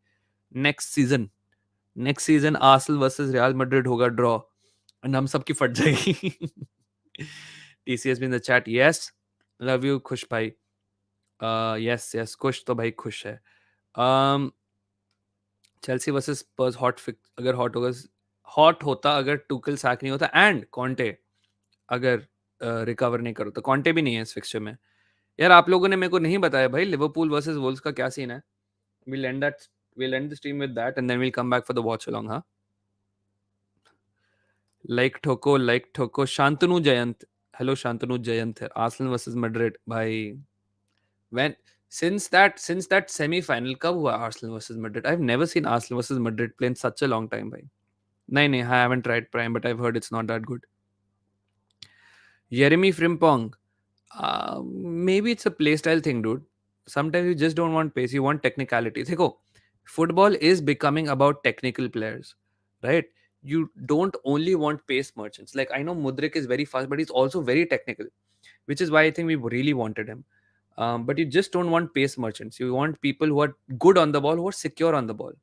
Next season Arsenal versus real Madrid होगा ड्रॉ एंड हम सबकी फट जाएगी. टीसीएस भी इन the chat, yes love you खुश भाई. यस यस खुश तो भाई खुश है. चेल्सी वर्सेस स्पर्स हॉट फिक्स, अगर हॉट होता अगर टुकल सैक नहीं होता एंड कॉन्टे अगर रिकवर नहीं करो तो. कॉन्टे भी नहीं है इस फिक्सचर में. यार आप लोगों ने मेरे को नहीं बताया भाई लिवरपूल वर्सेस वुल्व्स का क्या सीन है. we'll end the stream with that and then we'll come back for the watch along. हाँ, लाइक ठोको शांतनु जयंत. हेलो शांतनु जयंत है. आर्सेनल वर्सेस मैड्रिड भाई. when since that semi-final कब हुआ Arsenal versus Madrid? I've never seen Arsenal versus Madrid play in such a long time भाई. नहीं नहीं, I haven't tried Prime but I've heard it's not that good. Jeremy Frimpong, maybe it's a playstyle thing dude. Sometimes you just don't want pace, you want technicality. देखो, football is becoming about technical players, right? You don't only want pace merchants. Like I know Mudrik is very fast but he's also very technical, which is why I think we really wanted him. But you just don't want pace merchants. You want people who are good on the ball, who are secure on the ball.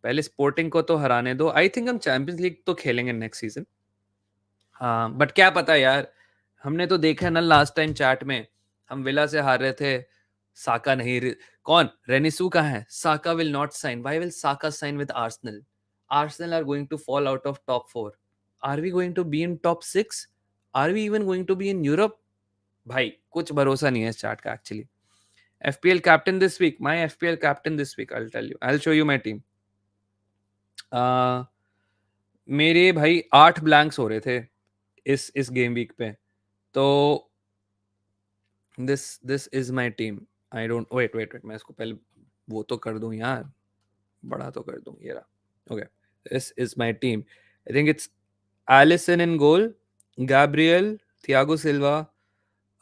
पहले sporting को तो हराने दो. I think हम champions league तो खेलेंगे next season. हाँ but क्या पता यार, हमने तो देखा ना लास्ट टाइम चैट में हम विला से हार रहे थे. साका नहीं कौन रेनिसू कहाँ है? Saka will not sign. Why will Saka sign with Arsenal? Arsenal are going to fall out of top 4. Are we going to be in top 6? Are we even going to be in Europe? भाई कुछ भरोसा नहीं है इस chat का actually. FPL captain this week. My FPL captain this week. I'll tell you. I'll show you my team. मेरे भाई 8 blanks हो रहे थे इस गेम वीक पे. तो this is my team. I don't wait मैं इसको पहले वो तो कर दूं यार, बड़ा तो कर दूं. ये रहा. Okay, this is my team. I think it's Allison in goal, Gabriel, Thiago Silva,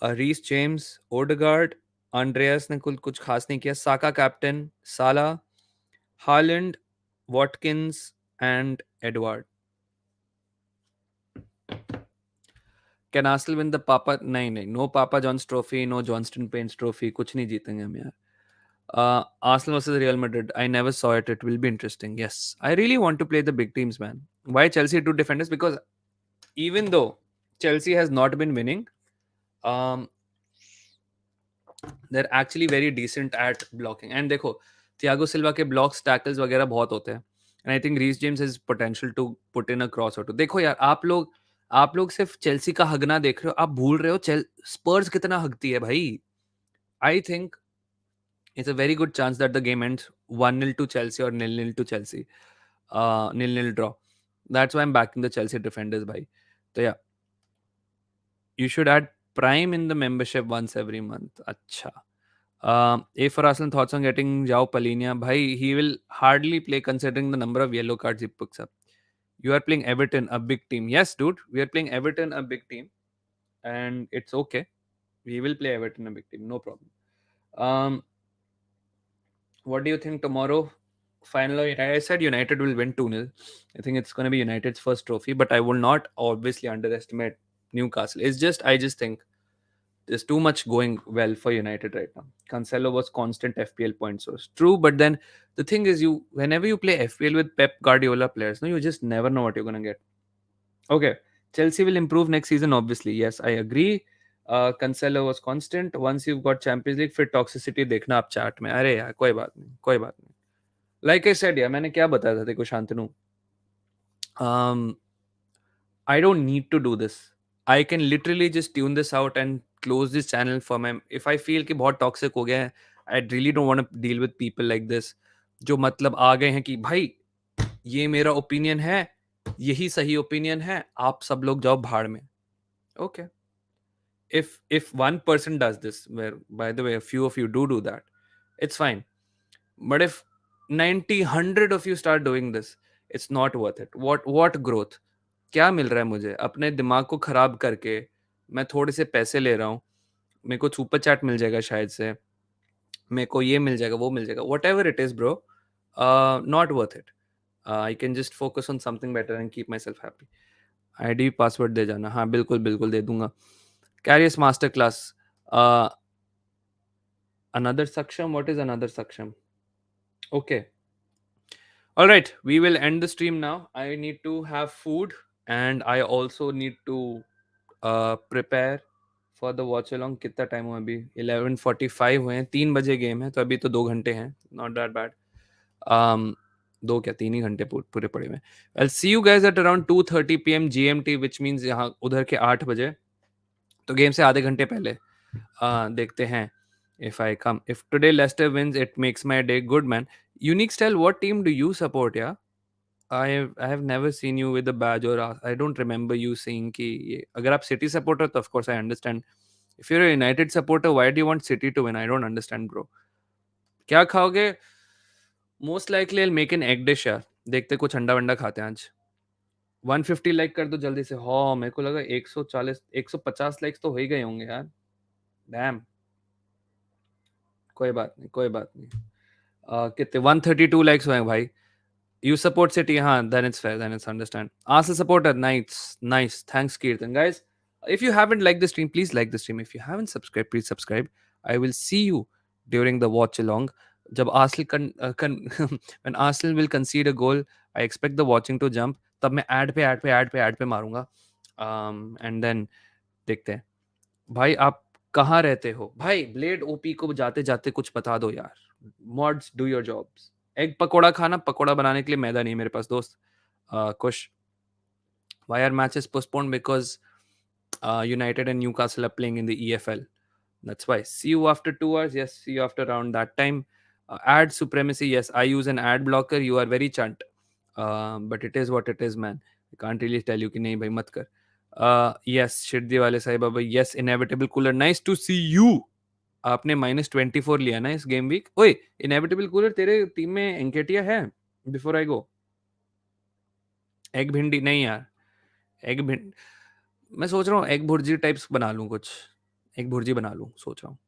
Reece James, Odegaard, Andreas ने कुछ खास नहीं किया, Saka captain, Salah, Haaland, Watkins and Edward. Can Arsenal win the papa? नहीं नहीं, no papa John's trophy, no Johnstone paints trophy, कुछ नहीं जीतेंगे हम यार. Arsenal versus Real Madrid. I never saw it. It will be interesting. Yes, I really want to play the big teams, man. Why Chelsea two defenders? Because even though Chelsea has not been winning, um, they're actually very decent at blocking. And देखो, Thiago Silva के blocks, tackles वगैरह बहुत होते हैं. And I think Reece James has potential to put in a cross or two. देखो यार, आप लोग सिर्फ चेल्सी का हगना देख रहे हो, आप भूल रहे हो स्पर्स कितना हगती है भाई. I think it's a very good chance that the game ends 1-0 to Chelsea or 0-0 to Chelsea. 0-0 draw. That's why I'm backing the Chelsea defenders, bhai. So yeah, you should add Prime in the membership once every month. Acha. A for Arsenal, thoughts on getting Jao Palinia? Bhai, he will hardly play considering the number of yellow cards he picks up. You are playing Everton, a big team. Yes, dude, we are playing Everton, a big team. And it's okay. We will play Everton, a big team. No problem. Um, what do you think tomorrow? Finally, I said United will win 2-0. I think it's going to be United's first trophy, but I will not obviously underestimate Newcastle. I just think there's too much going well for United right now. Cancelo was constant FPL point source. True, but then the thing is, whenever you play FPL with Pep Guardiola players, no, you just never know what you're gonna get. Okay, Chelsea will improve next season. Obviously, yes, I agree. Cancelo was constant. Once you've got Champions League, फिर toxicity देखना आप chart में. अरे यार, कोई बात नहीं, कोई बात नहीं. Like I said, यार, मैंने क्या बताया था देखो Shantanu. Um, I don't need to do this. I can literally just tune this out and close this channel for my. If I feel कि बहुत toxic हो गया है, I really don't want to deal with people like this. जो मतलब आ गए हैं कि भाई ये मेरा ओपिनियन है, यही सही ओपिनियन है, आप सब लोग जाओ भाड़ में. Okay. If one person does this, where by the way a few of you do that, it's fine. But if 90 100 of you start doing this, it's not worth it. What growth? क्या मिल रहा है मुझे अपने दिमाग को खराब करके? मैं थोड़े से पैसे ले रहा हूँ, मेरे को सुपर चैट मिल जाएगा शायद से, मेरे को ये मिल जाएगा, वो मिल जाएगा, whatever it is bro, not worth it. I can just focus on something better and keep myself happy. ID password दे जाना. हाँ बिल्कुल बिल्कुल दे दूंगा. Karius master class. Another Saksham? What is another Saksham? Okay. All right. We will end the stream now. I need to have food and I also need to prepare for the watch along. कितना time हुआ अभी? 11:45 हुए हैं. 3 बजे game है तो अभी तो 2 घंटे हैं. Not that bad. दो क्या 3 ही घंटे पूरे पड़े हुए हैं. I'll see you guys at around 2:30 p.m. GMT, which means यहाँ उधर के 8 बजे. तो गेम से आधे घंटे पहले देखते हैं. If I come, if today Leicester wins, it makes my day. Good man. Unique style. What team do you support? Yeah, I have never seen you with a badge or I don't remember you saying कि अगर आप City supporter तो of course I understand. If you're a United supporter, why do you want City to win? I don't understand, bro. क्या खाओगे? Most likely I'll make an egg dish यार. देखते कुछ अंडा वंडा खाते हैं आज. 150 लाइक कर दो जल्दी से. हाँ मेरे को लगा 140 150 लाइक्स तो हो ही गए होंगे यार. डैम. कोई बात नहीं, कोई बात नहीं. कितने 132 लाइक्स हुए हैं भाई. You support City, then it's fair, then it's understand. Arsenal supporter, nice. Thanks, Kirtan. Guys, if you haven't liked the stream, please like the stream. If you haven't subscribed, please subscribe. I will see you during the watch along. जब when Arsenal will concede a goal, I expect the watching to jump. तब मैं ad पे मारूंगा. And then देखते हैं. भाई आप कहाँ रहते हो? भाई ब्लेड ओपी को जाते जाते कुछ बता दो यार. Mods, do your jobs. Egg pakora खाना. पकोड़ा बनाने के लिए मैदा नहीं मेरे पास दोस्त. कुछ. Why are matches postponed? Because United and Newcastle are playing in the EFL. That's why. See you after 2 hours. Yes, see you after around that time. Ad supremacy. Yes, I use an ad blocker. You are very chunt. But it is what it is, man. I can't really tell you कि नहीं भाई मत कर. Yes, Shirdi वाले साहिब बाबा. Yes, inevitable cooler. Nice to see you. आपने -24 लिया ना इस गेम वीक. ओए इनएविटेबल कूलर तेरे टीम में एंकेटिया है? बिफोर आई गो एग भिंडी नहीं यार, एग भिंड मैं सोच रहा हूँ एग भुर्जी टाइप्स बना लूँ कुछ, एग भुर्जी बना लूँ सोच रहा हूँ।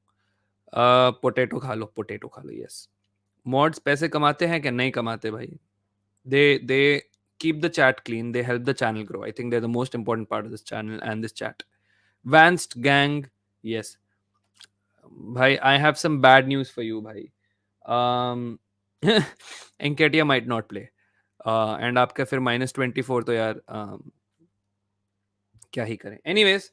पोटैटो खा लो, पोटैटो खा लो, यस। मॉड्स पैसे कमाते हैं क्या? नहीं कमाते भाई। They keep the chat clean, they help the channel grow. I think they're the most important part of this channel and this chat. Vanced gang, yes. Bhai, I have some bad news for you, bhai. Enketia might not play. And आपका फिर -24 तो यार क्या ही करें. Anyways,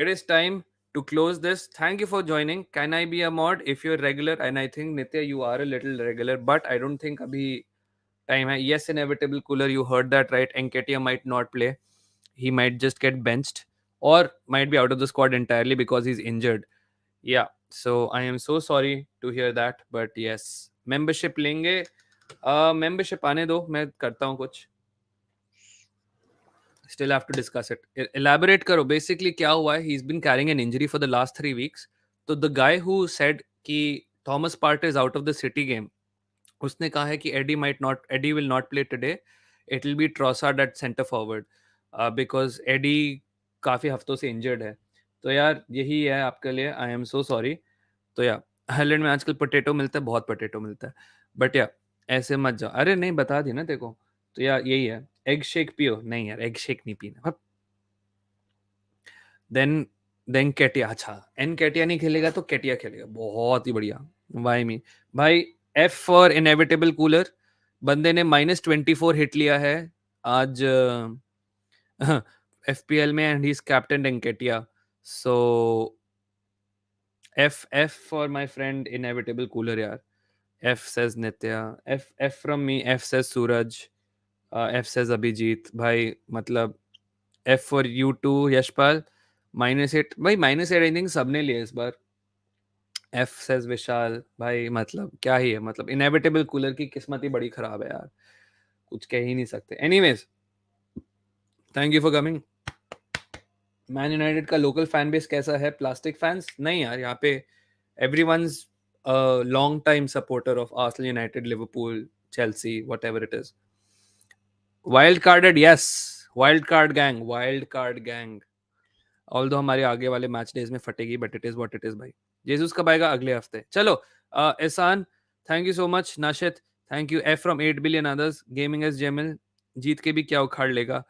it is time to close this. Thank you for joining. Can I be a mod if you're regular? And I think Nitya, you are a little regular, but I don't think अभी time hai. Yes, inevitable cooler. You heard that right. Enketia might not play. He might just get benched or might be out of the squad entirely because he's injured. Yeah. So I am so sorry to hear that. But yes, membership लेंगे. Membership आने दो. मैं करता हूँ कुछ. Still have to discuss it. Elaborate करो. Basically क्या हुआ है? He's been carrying an injury for the last 3 weeks. So the guy who said कि Thomas Partey is out of the City game, उसने कहा है कि Eddie will not play today. It will be Trossard at centre forward because Eddie काफ़ी हफ्तों से injured है. तो यार यही है आपके लिए. I am so sorry. तो यार हाईलैंड में आजकल पोटैटो मिलता है, बहुत पोटैटो मिलता है. बट यार ऐसे मत जाओ. अरे नहीं बता दी ना देखो. तो यार यही है. एग शेक पियो. नहीं यार एग शेक नहीं पीना. देन देन केटिया. अच्छा एन केटिया नहीं खेलेगा तो केटिया खेलेगा. बहुत ही बढ़िया. वाई मी भाई. F for inevitable cooler. बंदे ने -24 हिट लिया है आज एफपीएल में and he is captain Nketiah. So F for my friend inevitable cooler यार. F says Nitya. F from me. F says Suraj. F says Abhijeet भाई. मतलब F for you too Yashpal. -8 भाई. -8 आई थिंक सबने लिया इस बार. एफ सेज विशाल भाई. मतलब क्या ही है. मतलब इनएविटेबल कूलर की किस्मत ही बड़ी खराब है यार. कुछ कह ही नहीं सकते. Anyways thank you for coming. Man United का लोकल फैन बेस कैसा है? प्लास्टिक फैंस नहीं यार. यहाँ पे everyone's long time supporter of Arsenal, United, Liverpool, Chelsea, whatever it is. Wild carded. Yes. Wild card gang. Wild card gang. Although हमारे आगे वाले मैच डेज में फटेगी. But it is what it is भाई. जेसूस कब आएगा? अगले हफ्ते. चलो. Ehsan thank you so much. Nashid thank you. F from 8 billion others. Gaming as Jemil. जीत के भी क्या उखाड़ लेगा.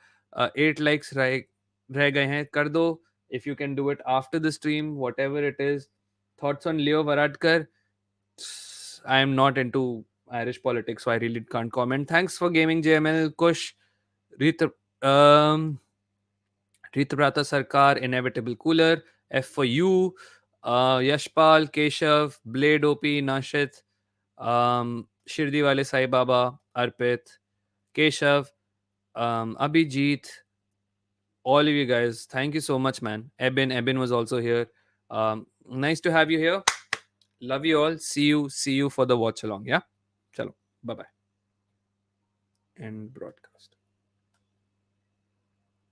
8 लाइक्स रह गए हैं. कर दो if you can do it after the stream, whatever it is. Thoughts on Leo Varadkar? I am not into Irish politics, so I really can't comment. Thanks for gaming, JML, Kush, Ritrata Sarkar, Inevitable Cooler, F for you, Yashpal, Keshav, Blade OP, Nashit, Shirdi Wale Sai Baba, Arpit, Keshav, Abhijit, all of you guys. Thank you so much, man. Ebin was also here. Nice to have you here. Love you all. See you for the watch along. Yeah. Chalo. Bye bye. End broadcast.